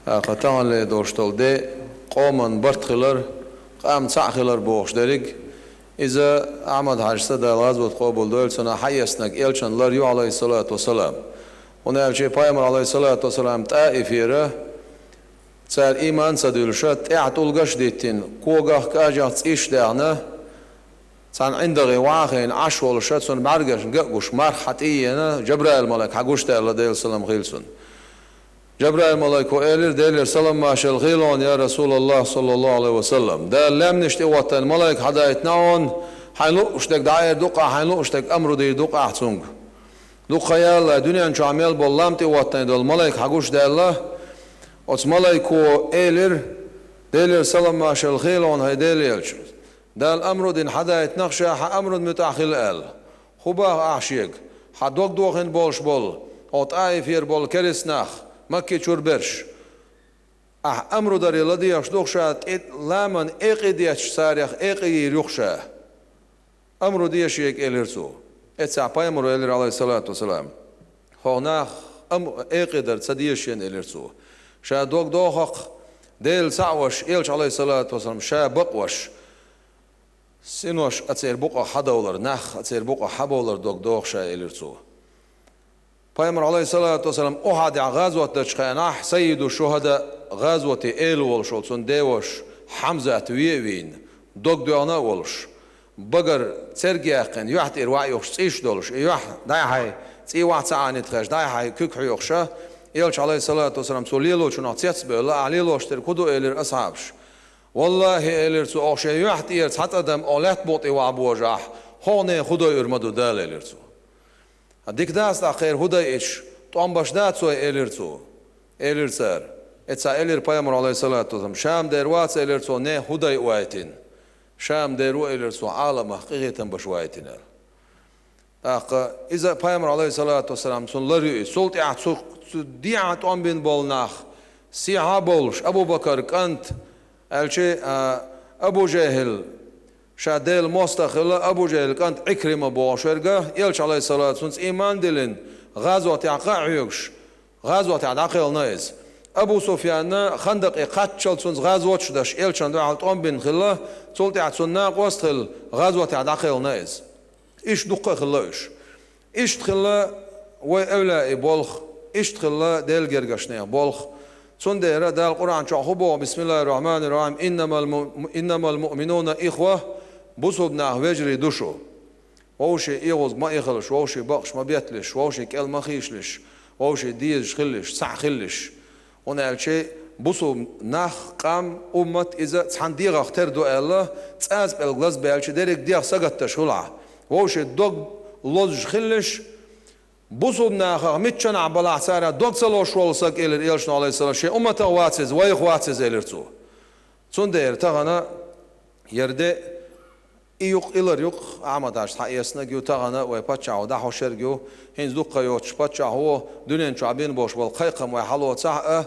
Speaker 14: قطعن لي دوشتول دي قومن برتخلر قام تسعخلر بوش دريق إذا عمد حاجسة دال غزوة قابل دول سنة حيسنك إلشان لريو عليه الصلاة والسلام ونال شي بايمر عليه الصلاة والسلام تائفيره تسار إيمان سدولشت اعتولغش ديتين كوغاخ كاجاخ تسيش داغنا سان عندغي واخين عشول شاتسون بعرقش نقاقوش مرحتينا جبرائيل ملاك حقوش تالا ديل سلام غيلسون جبرائيل ملاك وإلير ديلير سلام ماشل غيلون يا رسول الله صلى الله عليه وسلم دال لم نشتي وطن ملاك حدايت ناون حينلو اشتك دعير دوقع حينلو اشتك أمرو دي دوقع احتسونغ دوقع يالا دنيا انشو عميل بولامتي وطن دول ملاك حقوش دالا وطس ملاك وإلير ديلير سلام ماشل غيلون هاي ديلير دال أمر دين حدا يتنخشى ح أمر متأخل قال خباه أعشيق حدوق دوخن بولش بول أو تأي فير بول كريس نخ مكي شوربرش أمر داري لدي أشدوخشى لامن إيقي ديش ساريخ إيقي يريخشى أمر ديشيك إليرسو إتسع بايمر إلير عليه الصلاة والسلام هوناخ إيقي در تسديشين إليرسو شا دوق دوخق ديل سعوش إلش عليه الصلاة والسلام شا بقوش سينوش أتصير بقى حدولر نخ أتصير بقى حبولر دوغ شاء إليرسو بايمر عليه الصلاة والسلام أحد غزوة تشخيناح سيد الشهداء غزوة إيل والشول سنديوش حمزة تويوين دوغ دوغنا والش بقر ترجيقن يحت إرواع يوش تيش دولش يح داي هاي تي واحد ساعة تخش داي هاي كوك حيوخشة إلش عليه الصلاة والسلام سوليلو شنو تيتسبه لا عليلوش تركضو إلير أصحابش والله إليرسو أوشي يحت إيرت حتى دم أولات بوطي وعبوجاح هوني خدو يرمدو دال إليرسو هديك داس أخير هدا إيش طعم بشدات سوى إليرسو إليرسار إتسا إلير بايمر عليه الصلاة والسلام شام ديروات إليرسو نه هدا يوايتين شام ديرو إليرسو عالم حقيقة بشوايتين إذا بايمر عليه الصلاة والسلام سن لريو سلطي عطسو ديعت أم بين بولناخ سيعا بولش أبو بكر كانت الشيء أبو جهل شاديل مستخل أبو جهل كانت عكرمة بوشرقة يلش عليه الصلاة والسلام إيمان دلين غزوة عقاعيوش غزوة عقيل نايز أبو سفيان خندق قتشل سنز غزوة شدش يلش عند عالت أم بن خلا سلطي عتسناق وستخل غزوة عقيل نايز إيش دقة خلاش إيش تخلا وأولا بولخ إيش تخلا ديل جرجشنيا بولخ سنديرة دا القرآن شعبه بسم الله الرحمن الرحيم إنما المؤمنون إخوة بصبنا وجري دشو ووشي إيغوز ما إخلش ووشي بقش ما بيتلش ووشي كيل ما خيشلش ووشي ديز خلش سع خلش ونال شيء بصب نخ قام أمت إذا تحن ديغ اختر دو الله تأز بالغلاز بالش ديرك ديغ سقط تشغلع ووشي دوغ لوز خلش بوسوب ناخا متشن عبلا سارة دوكسلو شولسك إلى إلشنا عليه السلام شيء أمته واتسز ويخواتسز إلرتو سندير تغنا يرد إيوق إلر يوق عمداش حقيسنا جو تغنا ويبتشع ودحو شرجو هنز دوقا يوتش بتشع هو دنيا شعبين بوش والقيقم ويحلو تسع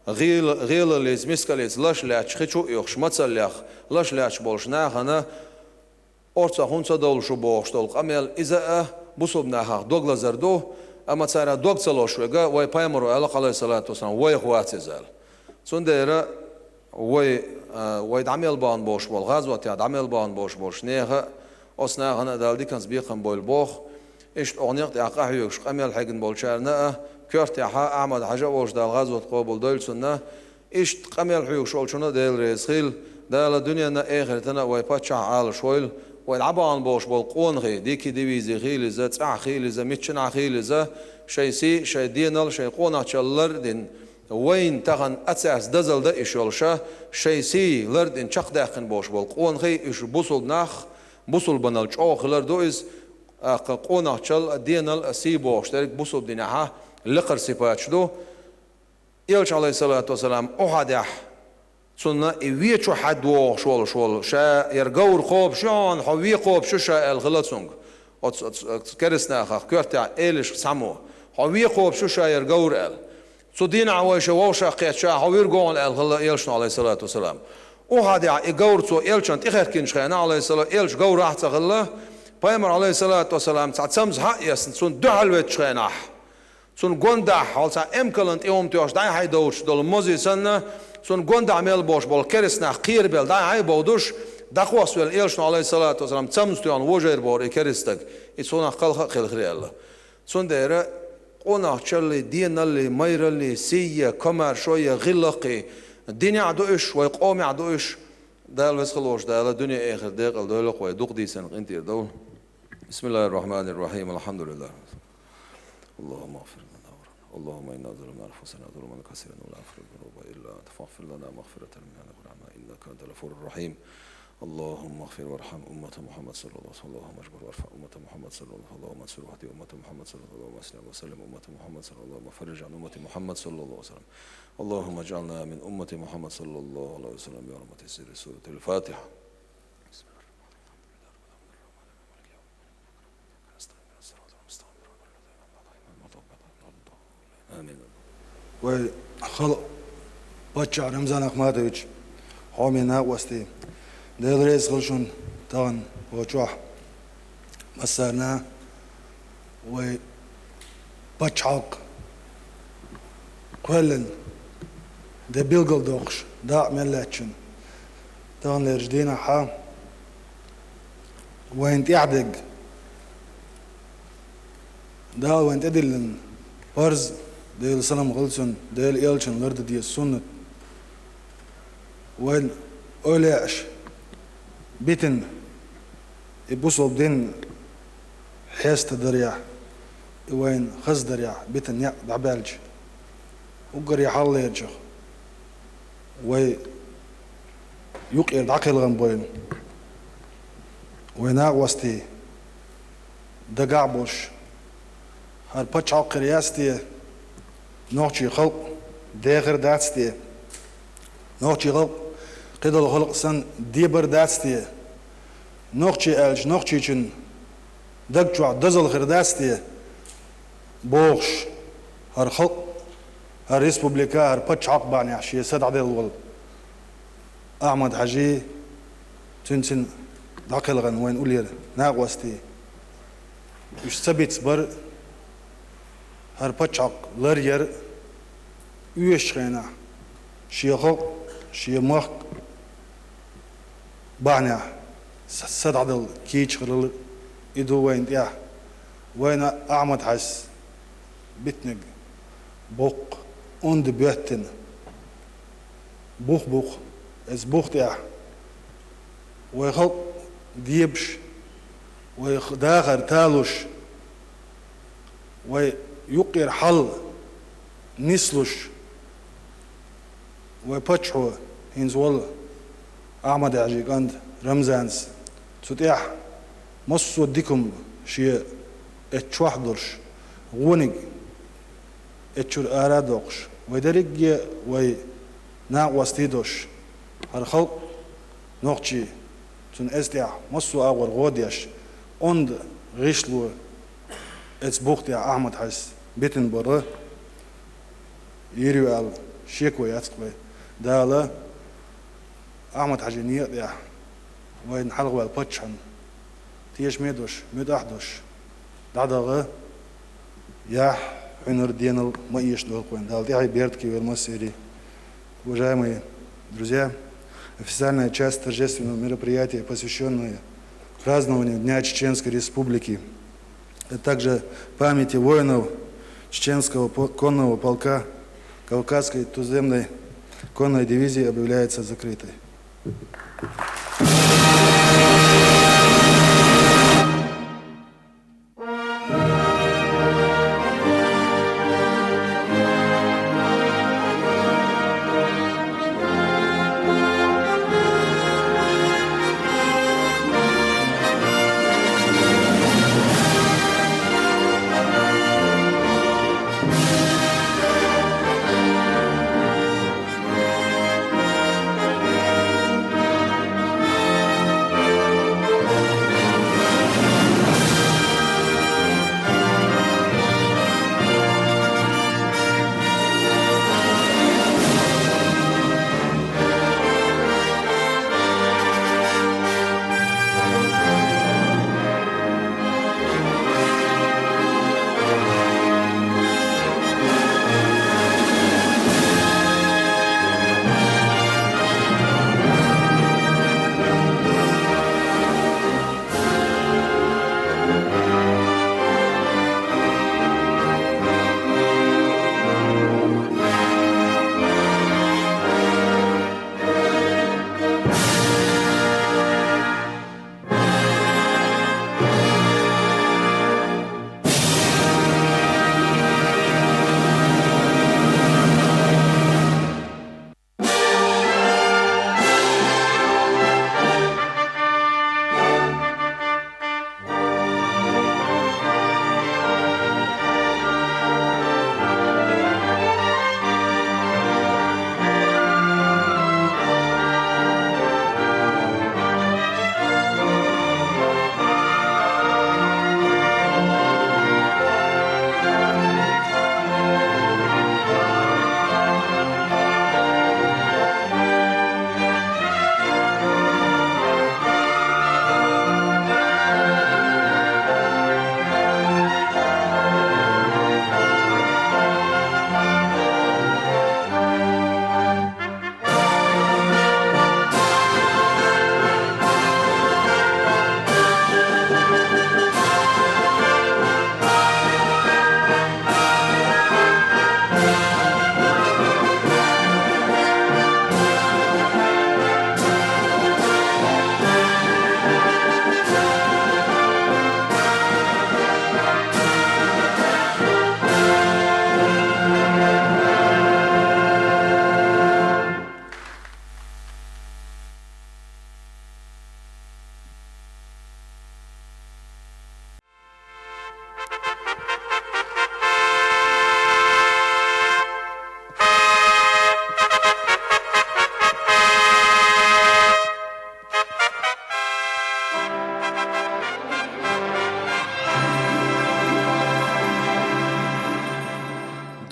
Speaker 14: غيل ليز مسكليز لاش لاتش خيشو يوخش متسليخ لاش لاتش بولش ناخنا أرتا هونسا دولشو بوش دولق أميل إذا بوسوب ناخ دوغلا زردو أما تسارة دوغ سلوش وجا وي بايمرو عليه الصلاة والسلام وي خواتزال سنديرة وي دعميل بان بوش بول غزوة دعميل بان بوش نيها أصنع هنا دال ديكنز بيقم بول بوخ إيش أغنيق يقع يوش قميل حقن بول شارنا كرت يحا أحمد حاجة وش دال غزوة قبول دول سنة إشت قمل حيو شول شنا ديل ريسخيل دال الدنيا نا آخرتنا ويباتشع على شويل ويلعبان بوش بالقون غي ديكي ديفيزي خيل زا تسع خيل زا متشنا خيل زا شي سي شي دينال شي قونا تشلر دين وين تغن أتساس دزل دا إشولشا شي سي لردين شق داخن بوش بالقون غي إش بوصل ناخ بوصل بنال شوخ لردو إز قونا تشل دينال سي بوش تاريك بوصل دينها لقر سيباتشدو يلش عليه الصلاة والسلام أحدح سنة إيويتشو حدو شول شا يرجور خوب شون حوي خوب شو شا الغلطسونج كرسنا خا كرتا إيلش سامو حوي خوب شو شا يرجور صدينا عويش ووشا قيت شا حوي رجون الغلا يلش عليه الصلاة والسلام وهذا يجور تو يلشان تخير كنش خينا عليه الصلاة يلش جور راح تغلا بيمر عليه الصلاة والسلام تعتمز حق يسن سن دعل وتشخينه سن جوندا حالسا إمكانت يوم تيوش داي هاي دوش دول موزي سنة سن جوندا ميل بوش بول كرسنا خير بيل داي هاي بودوش دقواس ويل إيلشن عليه الصلاة والسلام تمستيان وجير بور كرستك يسونا خلق خير سن ديرة قونا شلي دين اللي مير اللي سية كمر شوية غلقي الدنيا عدوش ويقومي عدوش دال وسخلوش دال الدنيا آخر دقل دولق ويدوق دي سنق انتي دول بسم الله الرحمن الرحيم الحمد لله اللهم اغفر لنا اللهم انا ظلمنا انفسنا ظلما كثيرا ولا نغفر الذنوب الا انت فاغفر لنا مغفرة من عندك ورحمة انك انت الغفور الرحيم اللهم اغفر وارحم أمة محمد صلى الله عليه وسلم اللهم اجبر وارفع أمة محمد صلى الله عليه وسلم اللهم انصر واهدي أمة محمد صلى الله عليه وسلم اللهم اسلم وسلم أمة محمد صلى الله عليه وسلم وفرج عن أمة محمد صلى الله عليه وسلم اللهم اجعلنا من أمة محمد صلى الله عليه وسلم برحمة سر سورة الفاتحة آمين.
Speaker 11: وخلق بچع رمضان أحمدويش حامينا وستي دل رئيس خلشون تان وچوح مسرنا و بچعق كلن ده بيلقل دوخش دا ملاتشن تان لرجدينا حا وانت يعدق دا وانت ادلن برز ديل سلام غلسون ديل إيلشن لرد دي السنة وين أولاش بيتن يبوصل بدين حيست دريا وين خز دريا بيتن يا بعبالج وقري حال يرجع وي يقير عقل غنبوين وين وستي دقعبوش هر بچ عقل ياستي نوعي خلق داخر داتستي نوعي خلق قدر خلق سن ديبر داتستي نوعي ألج نوعي جن دقجوع دزل خير داتستي بوش هر خلق هر ريسبوبليكا هر بتش عقباني عشي سد عدل الول أحمد حجي تنسن داخل غن وين أولير ناقوستي وش سبيت بر هر بچاق لرير يوش خينا شيخو شي مخ بانيا سد عدل كيش خلل يدو وين يا وين أحمد حس بتنق بوق اند بيتن بوخ از بوخ يا ويخلق ديبش ويداخر تالوش ويقير حل نسلوش ويبتشو هنزول أحمد عجيقاند رمزانس تتيح مصو ديكم شيء اتشوح درش غونق اتشور آرادوش ويدرق وي ناقوستيدوش هالخلق نوقشي تون استيح مصو آغور غوديش اند غيشلو اتس بوخت يا أحمد حس بيتن برا يريو على شيكو ياتقوي دالا أحمد حجي نيات يا وين حلقوا البتشن تيش ميدوش ميداحدوش دعدغه يا حنر دينال ما يشدول قوين дал тихай бертки вермосери. Уважаемые друзья, официальная часть торжественного мероприятия, посвященная празднованию Дня Чеченской Республики, а также памяти воинов Чеченского конного полка Кавказской туземной конной дивизии объявляется закрытой.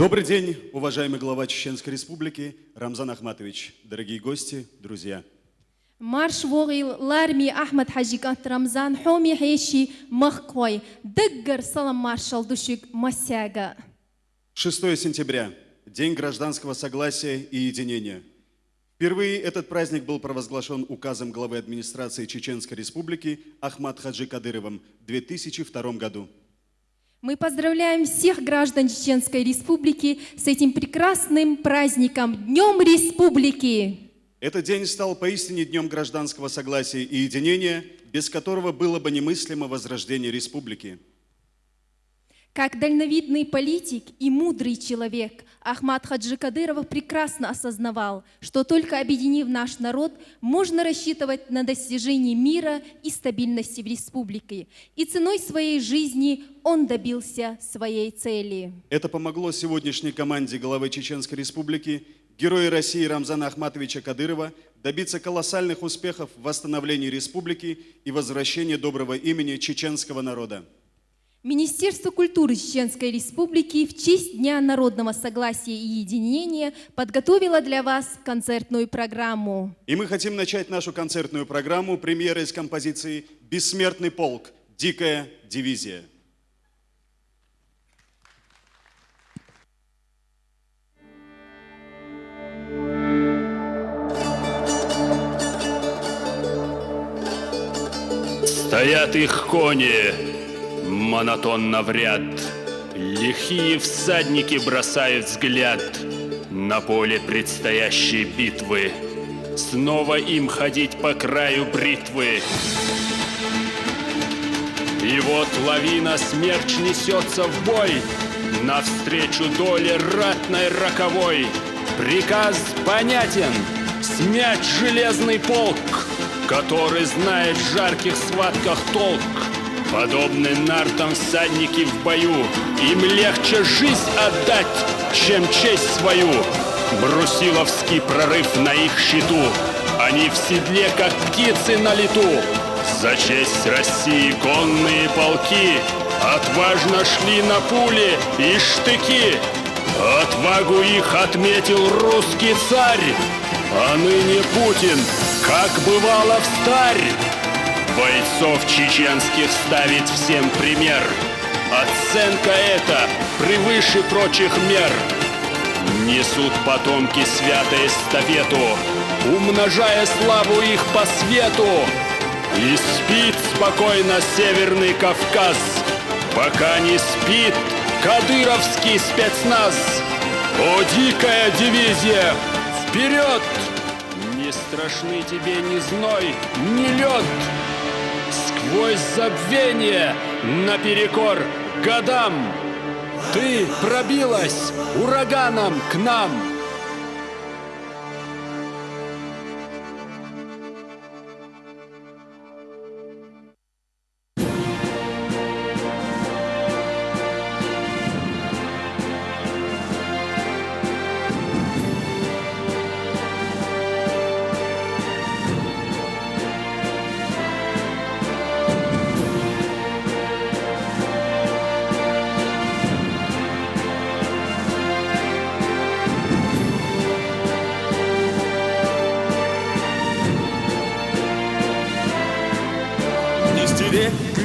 Speaker 15: Добрый день, уважаемый глава Чеченской Республики Рамзан Ахматович, дорогие гости, друзья.
Speaker 16: Марш вогил ларми Ахмад Хаджикат Рамзан Хоми Хейши Махкой Дыггар Салам Маршал Душик Масяга.
Speaker 15: 6 сентября, День гражданского согласия и единения. Впервые этот праздник был провозглашен указом главы администрации Чеченской Республики Ахмад Хаджи Кадыровым в 2002 году.
Speaker 16: Мы поздравляем всех граждан Чеченской Республики с этим прекрасным праздником, Днем Республики.
Speaker 15: Этот день стал поистине Днем гражданского согласия и единения, без которого было бы немыслимо возрождение республики.
Speaker 16: Как дальновидный политик и мудрый человек, Ахмад Хаджи Кадыров прекрасно осознавал, что только объединив наш народ, можно рассчитывать на достижение мира и стабильности в республике. И ценой своей жизни он добился своей цели.
Speaker 15: Это помогло сегодняшней команде главы Чеченской Республики, героя России Рамзана Ахматовича Кадырова, добиться колоссальных успехов в восстановлении республики и возвращении доброго имени чеченского народа.
Speaker 16: Министерство культуры Чеченской Республики в честь Дня народного согласия и единения подготовило для вас концертную программу.
Speaker 15: И мы хотим начать нашу концертную программу премьерой с композиции «Бессмертный полк. Дикая дивизия».
Speaker 17: Стоят их кони монотонно в ряд, лихие всадники бросают взгляд на поле предстоящей битвы. Снова им ходить по краю бритвы. И вот лавина смерч несется в бой, навстречу доле ратной роковой. Приказ понятен — смять железный полк, который знает в жарких схватках толк. Подобны нартам всадники в бою, им легче жизнь отдать, чем честь свою. Брусиловский прорыв на их щиту, они в седле, как птицы на лету. За честь России конные полки отважно шли на пули и штыки. Отвагу их отметил русский царь, а ныне Путин, как бывало встарь, бойцов чеченских ставит всем пример. Оценка эта превыше прочих мер. Несут потомки свято эстафету, умножая славу их по свету. И спит спокойно Северный Кавказ, пока не спит кадыровский спецназ. О, дикая дивизия, вперед! Не страшны тебе ни зной, ни лед. Сквозь забвение наперекор годам ты пробилась ураганом к нам.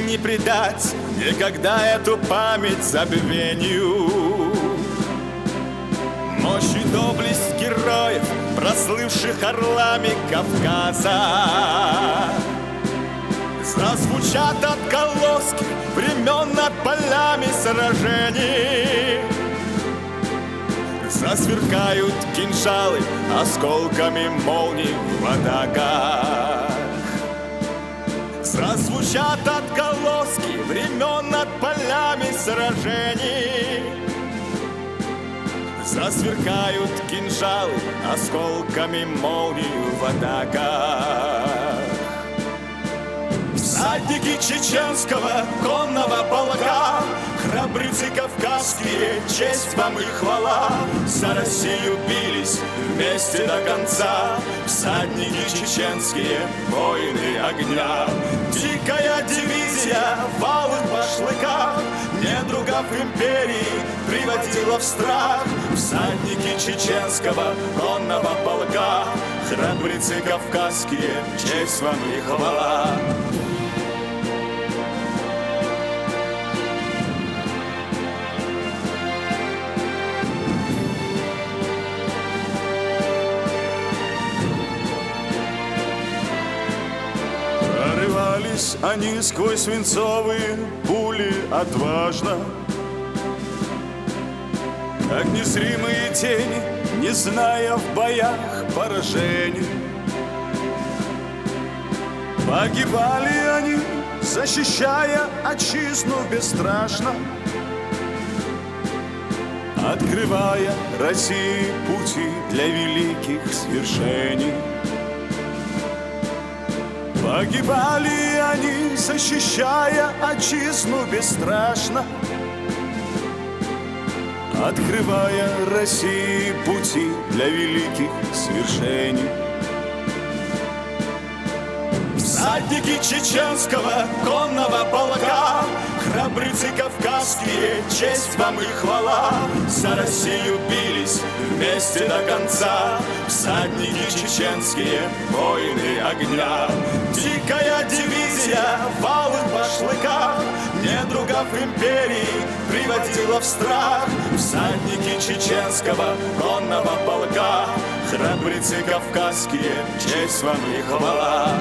Speaker 18: Не предать никогда эту память забвению. Мощь и доблесть героев, прослывших орлами Кавказа, зазвучат отголоски времен над полями сражений. Засверкают кинжалы осколками молний в атаках. Зазвучат отголоски времен над полями сражений. Засверкают кинжалы осколками молний в атаках. Всадники чеченского конного полка, храбрецы кавказские, честь вам и хвала. За Россию бились вместе до конца всадники чеченские, воины огня. Дикая дивизия в алых башлыках недругов империи приводила в страх. Всадники чеченского конного полка, храбрецы кавказские, честь вам и хвала. Прорывались они сквозь свинцовые пули отважно, как незримые тени, не зная в боях поражений. Погибали они, защищая отчизну бесстрашно, открывая России пути для великих свершений. Погибали они, защищая отчизну бесстрашно, открывая России пути для великих свершений. Всадники чеченского конного полка, храбрецы кавказские, честь вам и хвала. За Россию бились вместе до конца всадники чеченские, воины огня. Дикая дивизия в алых башлыках недругов империи приводила в страх. Всадники чеченского конного полка, храбрецы кавказские, честь вам и хвала.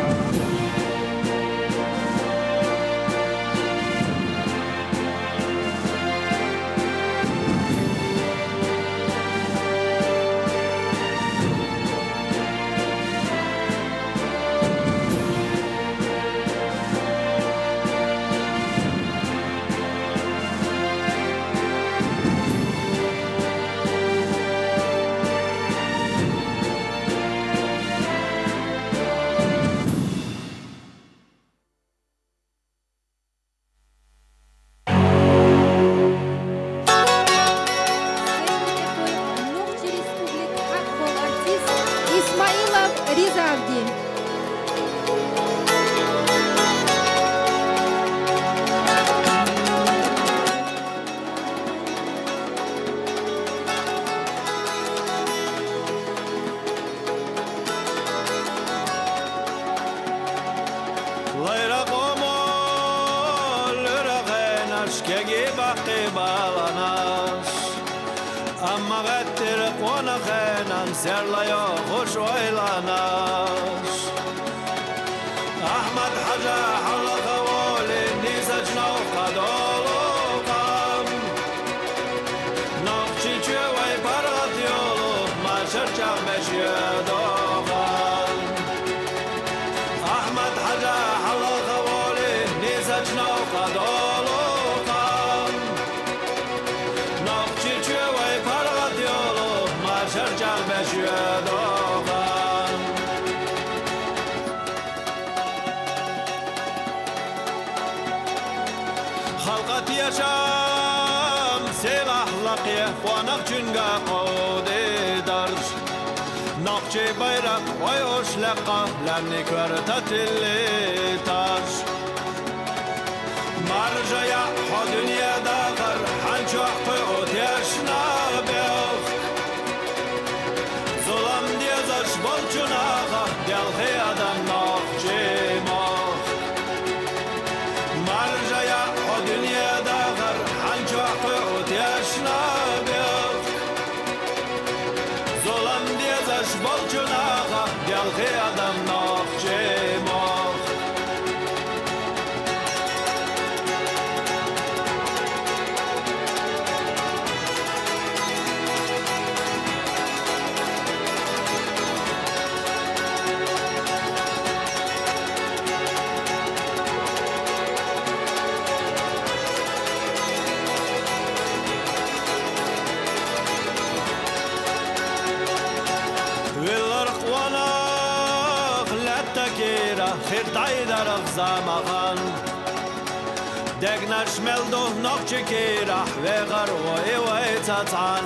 Speaker 19: kegi bakti balanas Amma gettir ona khenan serlayo hoş oylanas Ahmet Haca halaka voli nisajno kadolokam Nokçi çövay parat yolu maşır çağmeş yedoğan Ahmet Haca halaka voli nisajno kadolokam Nokçi çövay parat yolu maşır çağmeş yedoğan Halkat yaşam selahlaqi Qonaqchunga qodi darj Naqchi bayraq voy o'shlaqa Lamni ko'rtatilli taj Marjaya ho dunyoda g'ar Hanchoqi o'tashna beq Zulam dezash bolchunaqa Delhi adam naqchi moq Marjaya ho dunyoda g'ar Hanchoqi o'tashna beq Zulam dezash bolchunaqa Delhi adam naqchi moq Khirtaydaraq zamagan Degnash meldo nokchikirah Vegar voy tatan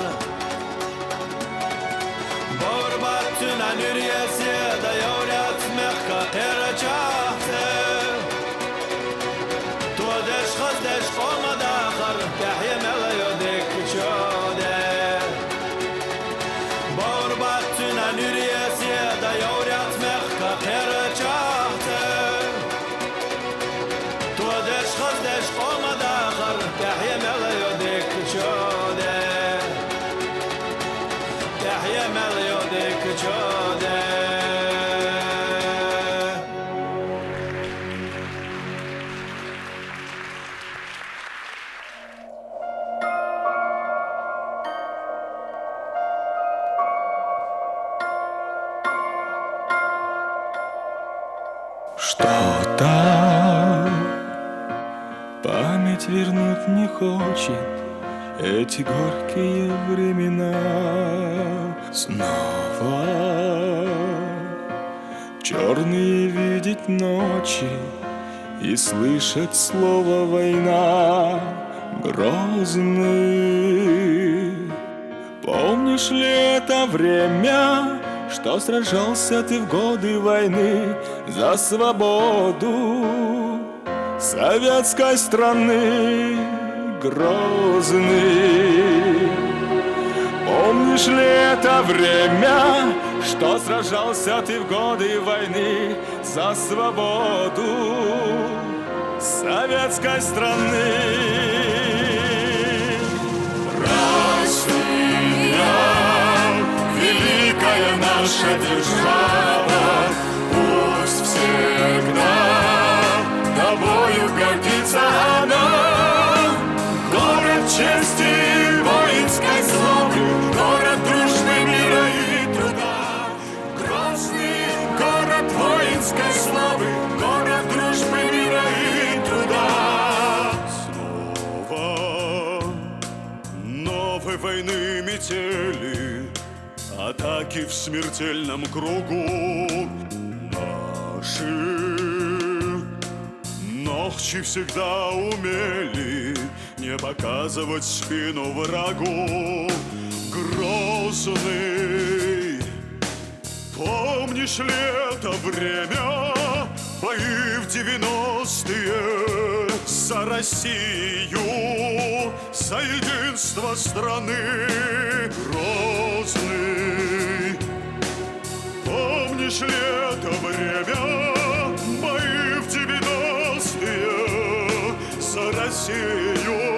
Speaker 19: Borbat tunan üryesi da yavrat mekka terçahte Todesh khazdesh qomada khar Kahye melayodik chode Borbat tunan üryesi da yavrat mekka terçahte خزدش قامد آخر تحيا مليودك شوده تحيا مليودك شوده
Speaker 18: Что-то память вернуть не хочет эти горькие времена. Снова черные видеть ночи и слышать слово «война» грозный. Помнишь ли это время, что сражался ты в годы войны за свободу советской страны, Грозный? Помнишь ли это время, что сражался ты в годы войны за свободу советской страны? Россия, великая наша держава, пусть всегда тобою гордится она. Город чести, воинской славы, город дружбы, мира и труда. Грозный город воинской славы, город дружбы, мира и труда. Снова новой войны метели, атаки в смертельном кругу. Наши ногчи всегда умели не показывать спину врагу. Грозный, помнишь ли это время? Бои в 90-е за Россию, за единство страны. Грозный, помнишь ли это время? Бои в 90-е за Россию,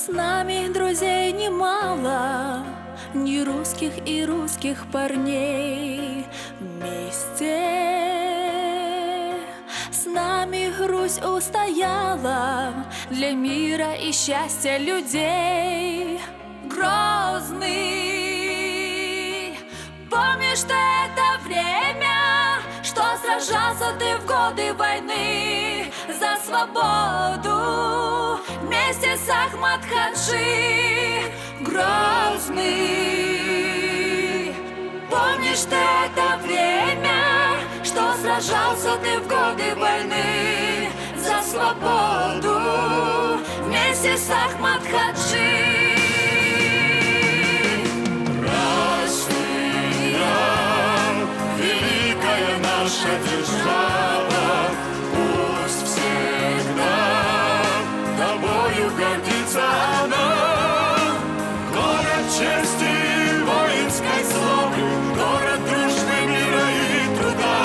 Speaker 20: С нами друзей немало, не русских и русских парней. Вместе с нами Русь устояла для мира и счастья людей. Грозный, помнишь ты это время, что сражался ты в годы войны за свободу вместе с Ахмад Хаджи? Грозный, помнишь ты это время, что сражался ты в годы войны за свободу вместе с Ахмад Хаджи?
Speaker 18: Великая наша держава, пусть всегда тобою гордится она. Город чести и воинской славы, город дружбы, мира и труда.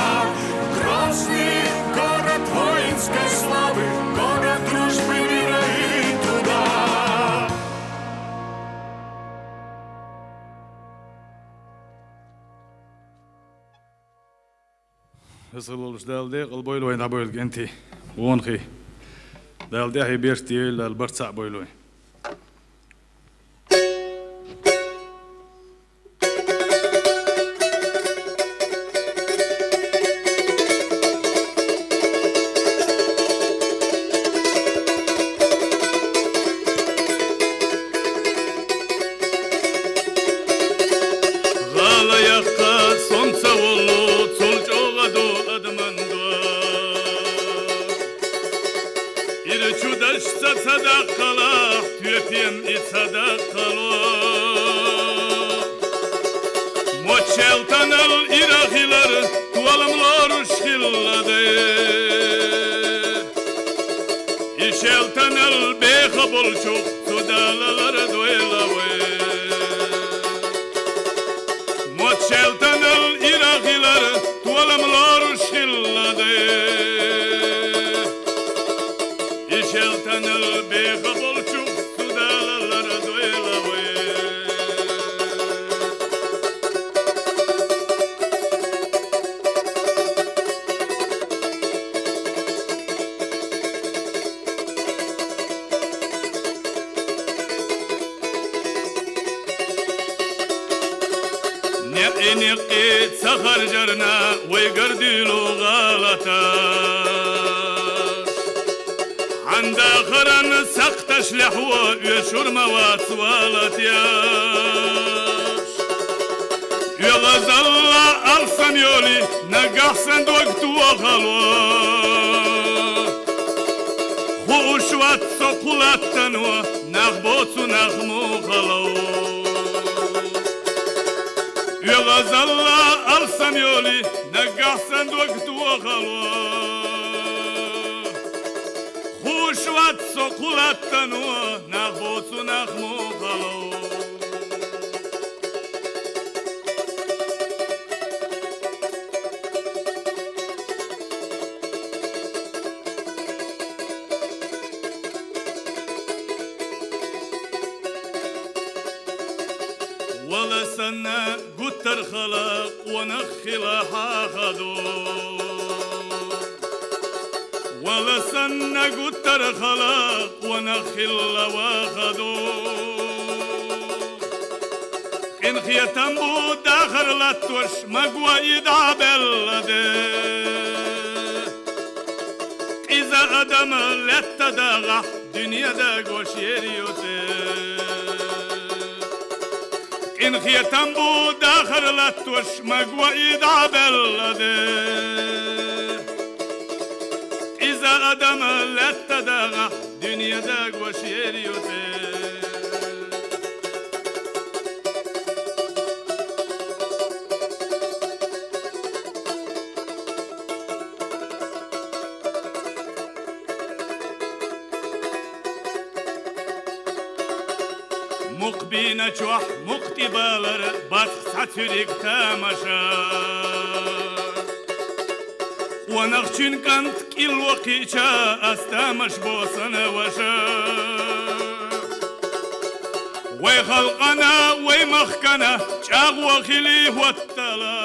Speaker 18: Грозный город воинской славы, город дружбы, мира и труда.
Speaker 21: Исылулш далде қылбойлуай набойл генти уонхи далде хиберти ел албарца бойлуай.
Speaker 18: ولسنا قتر خلق ونخل حاخدو ولسنا قتر خلق ونخل واخدو إن خيتم بو داخر لاتوش مقوى يدعى بلده إذا أدم لتداغح دنيا دا قوش يريوته إن خيتم بو داخر لاتوش مقوى يدعى بلده إذا أدم لتداغح دنيا دا قوش يريوته مقبينا جوح مقتبالر باتخ ساتوريك تامشا ونغشين كانت كل وقيشا استامش بوسنا وشا
Speaker 21: وخلقنا ومخكنا شاغ وخليه والتلا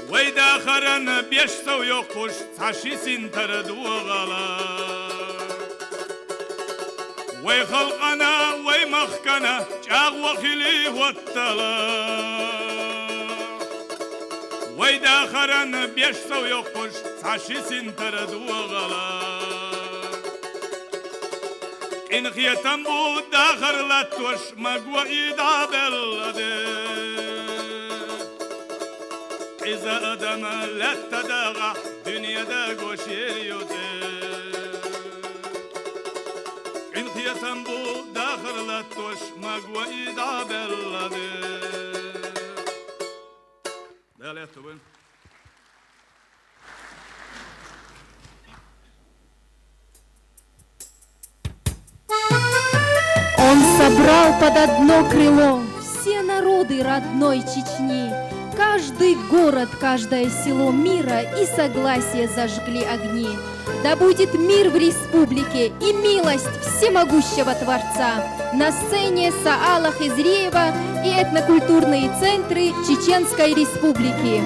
Speaker 21: ويداخرنا بيشتو يقوش تعشي سنترد وغلا وخلقنا ومخكنا شاغ وخليه والتلا ويداخرنا بيشتو يقوش تعشي سنترد وغلا إن خيتم بود داخر لاتوش مقوى إيدا بلده إذا أدم لا تداغح دنيا دا قوشير يوده إن خيتم بود داخر لاتوش مقوى إيدا بلده لا لا تبين
Speaker 16: Он собрал под одно крыло все народы родной Чечни. Каждый город, каждое село мира и согласия зажгли огни. Да будет мир в республике и милость всемогущего Творца. На сцене Саала Хизреева и этнокультурные центры Чеченской Республики.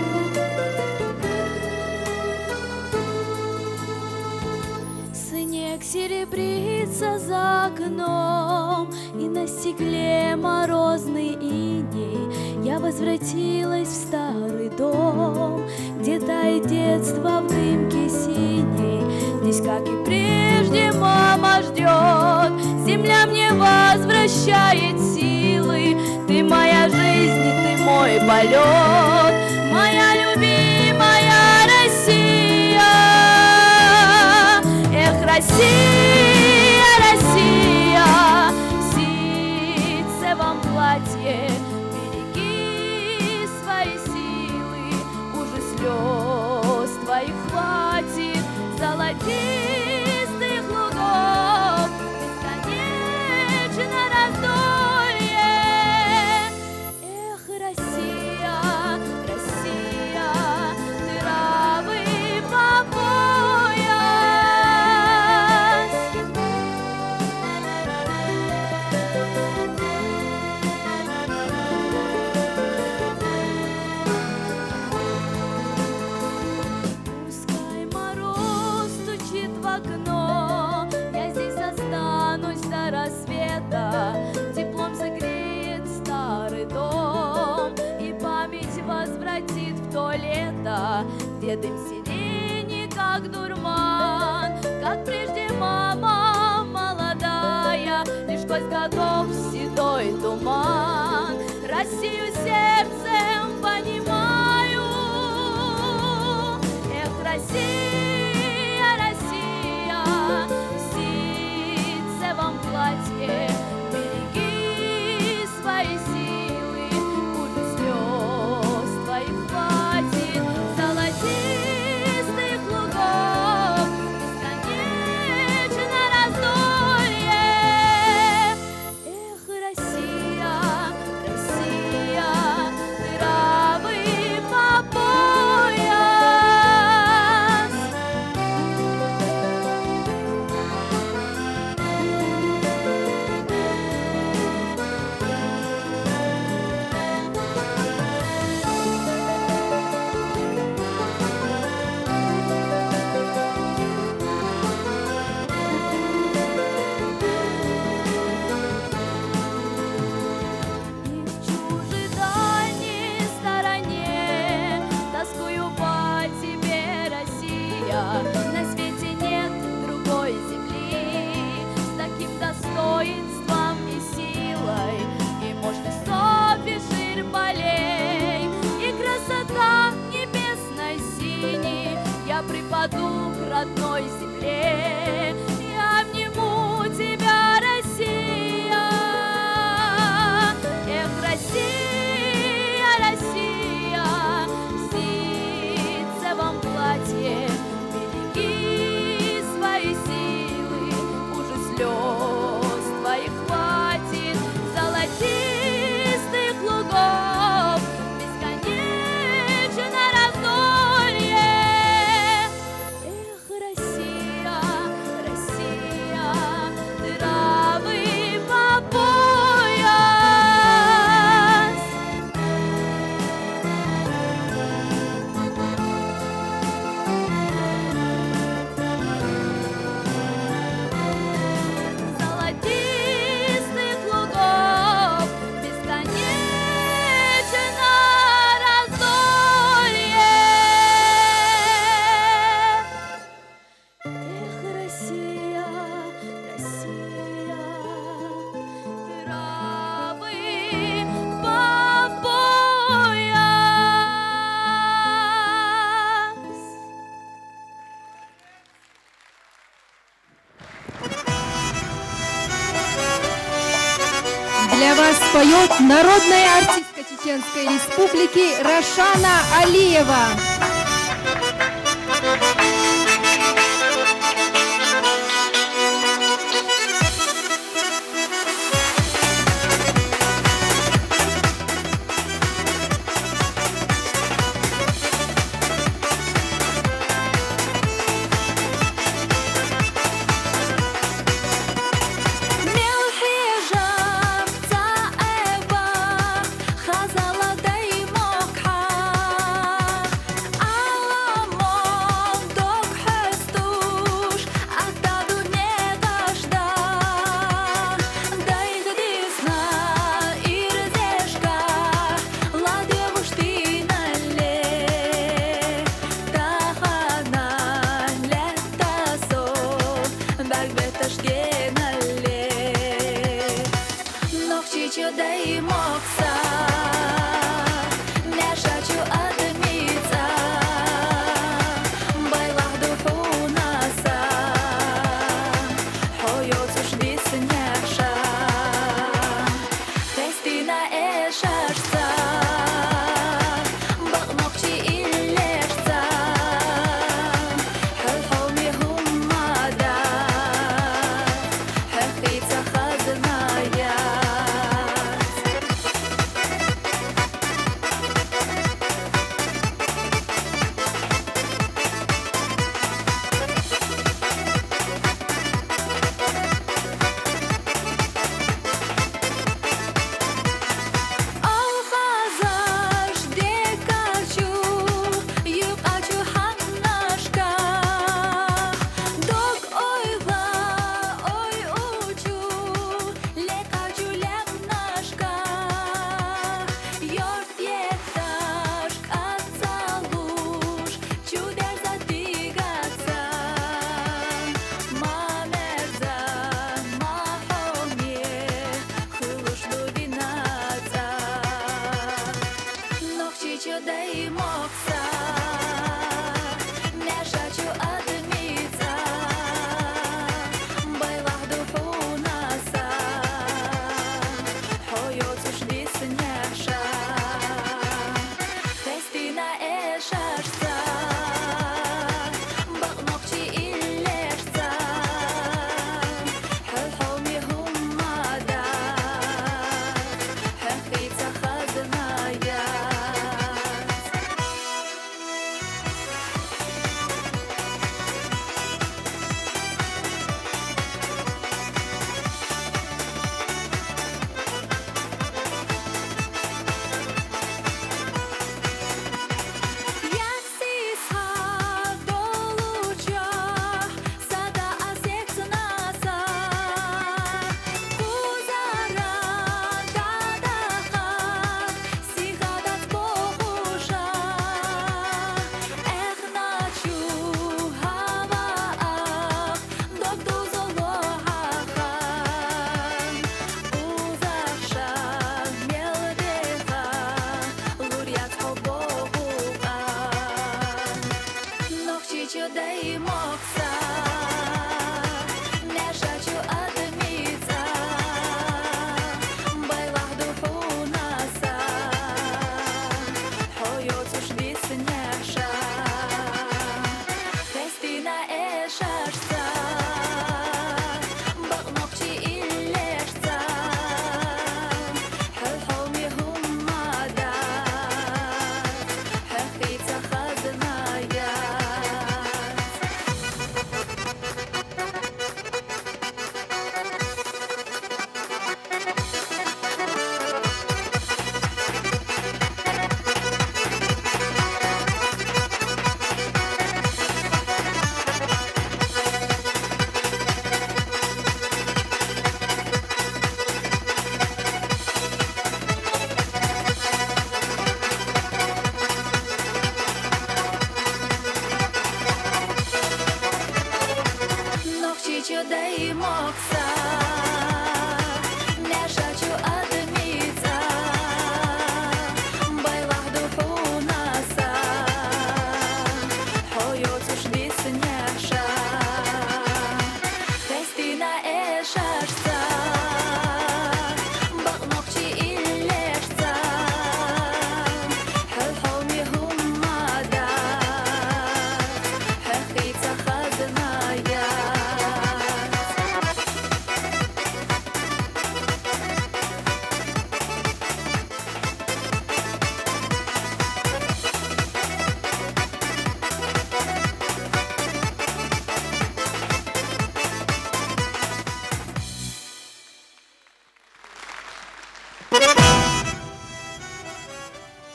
Speaker 20: Снег серебрится за окном, и на стекле морозный иней. Я возвратилась в старый дом, где тает детство в дымке синей. Здесь, как и прежде, мама ждет, земля мне возвращает силы. Ты моя жизнь, ты мой полет, моя любимая Россия. Эх, Россия, Россия, в ситцевом платье, береги свои силы, уже слез твоих хватит, золотистых лугов, бесконечно раздолье. Эх, Россия, Россия, травы по пояс. Пускай мороз стучит в окно, я здесь останусь до рассвета. Теплом согреет старый дом и память возвратит в то лето, где дым сирени, как дурман, как прежде мама молодая, лишь сквозь годов седой туман. Россию сердцем понимаю. Эх, Россия, Россия, в ситцевом платье, береги свои силы, уже слез твоих хватит, золотистых лугов, бесконечно раздолье. Эх, Россия, Россия, травы по пояс. И в чужой дальней стороне тоскую по тебе, Россия. На свете нет другой земли с таким достоинством и силой, и мощность и ширь полей, и красота небесной синей. Я припаду к родной земле, я обниму тебя, Россия. Эх, Россия, Россия, в ситцевом платье, береги свои силы, уже слез твоих хватит, золотистых лугов, бесконечно раздолье. Эх, Россия,
Speaker 16: Для вас поет народная артистка Чеченской Республики Рашана Алиева.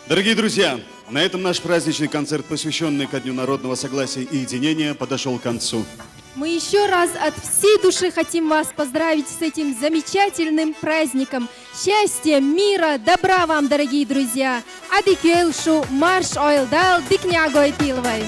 Speaker 15: Дорогие друзья, на этом наш праздничный концерт, посвященный ко Дню народного согласия и единения, подошел к концу.
Speaker 16: Мы еще раз от всей души хотим вас поздравить с этим замечательным праздником. Счастья, мира, добра вам, дорогие друзья. Адикелшу, марш ойлдал, дикнягой пилвай.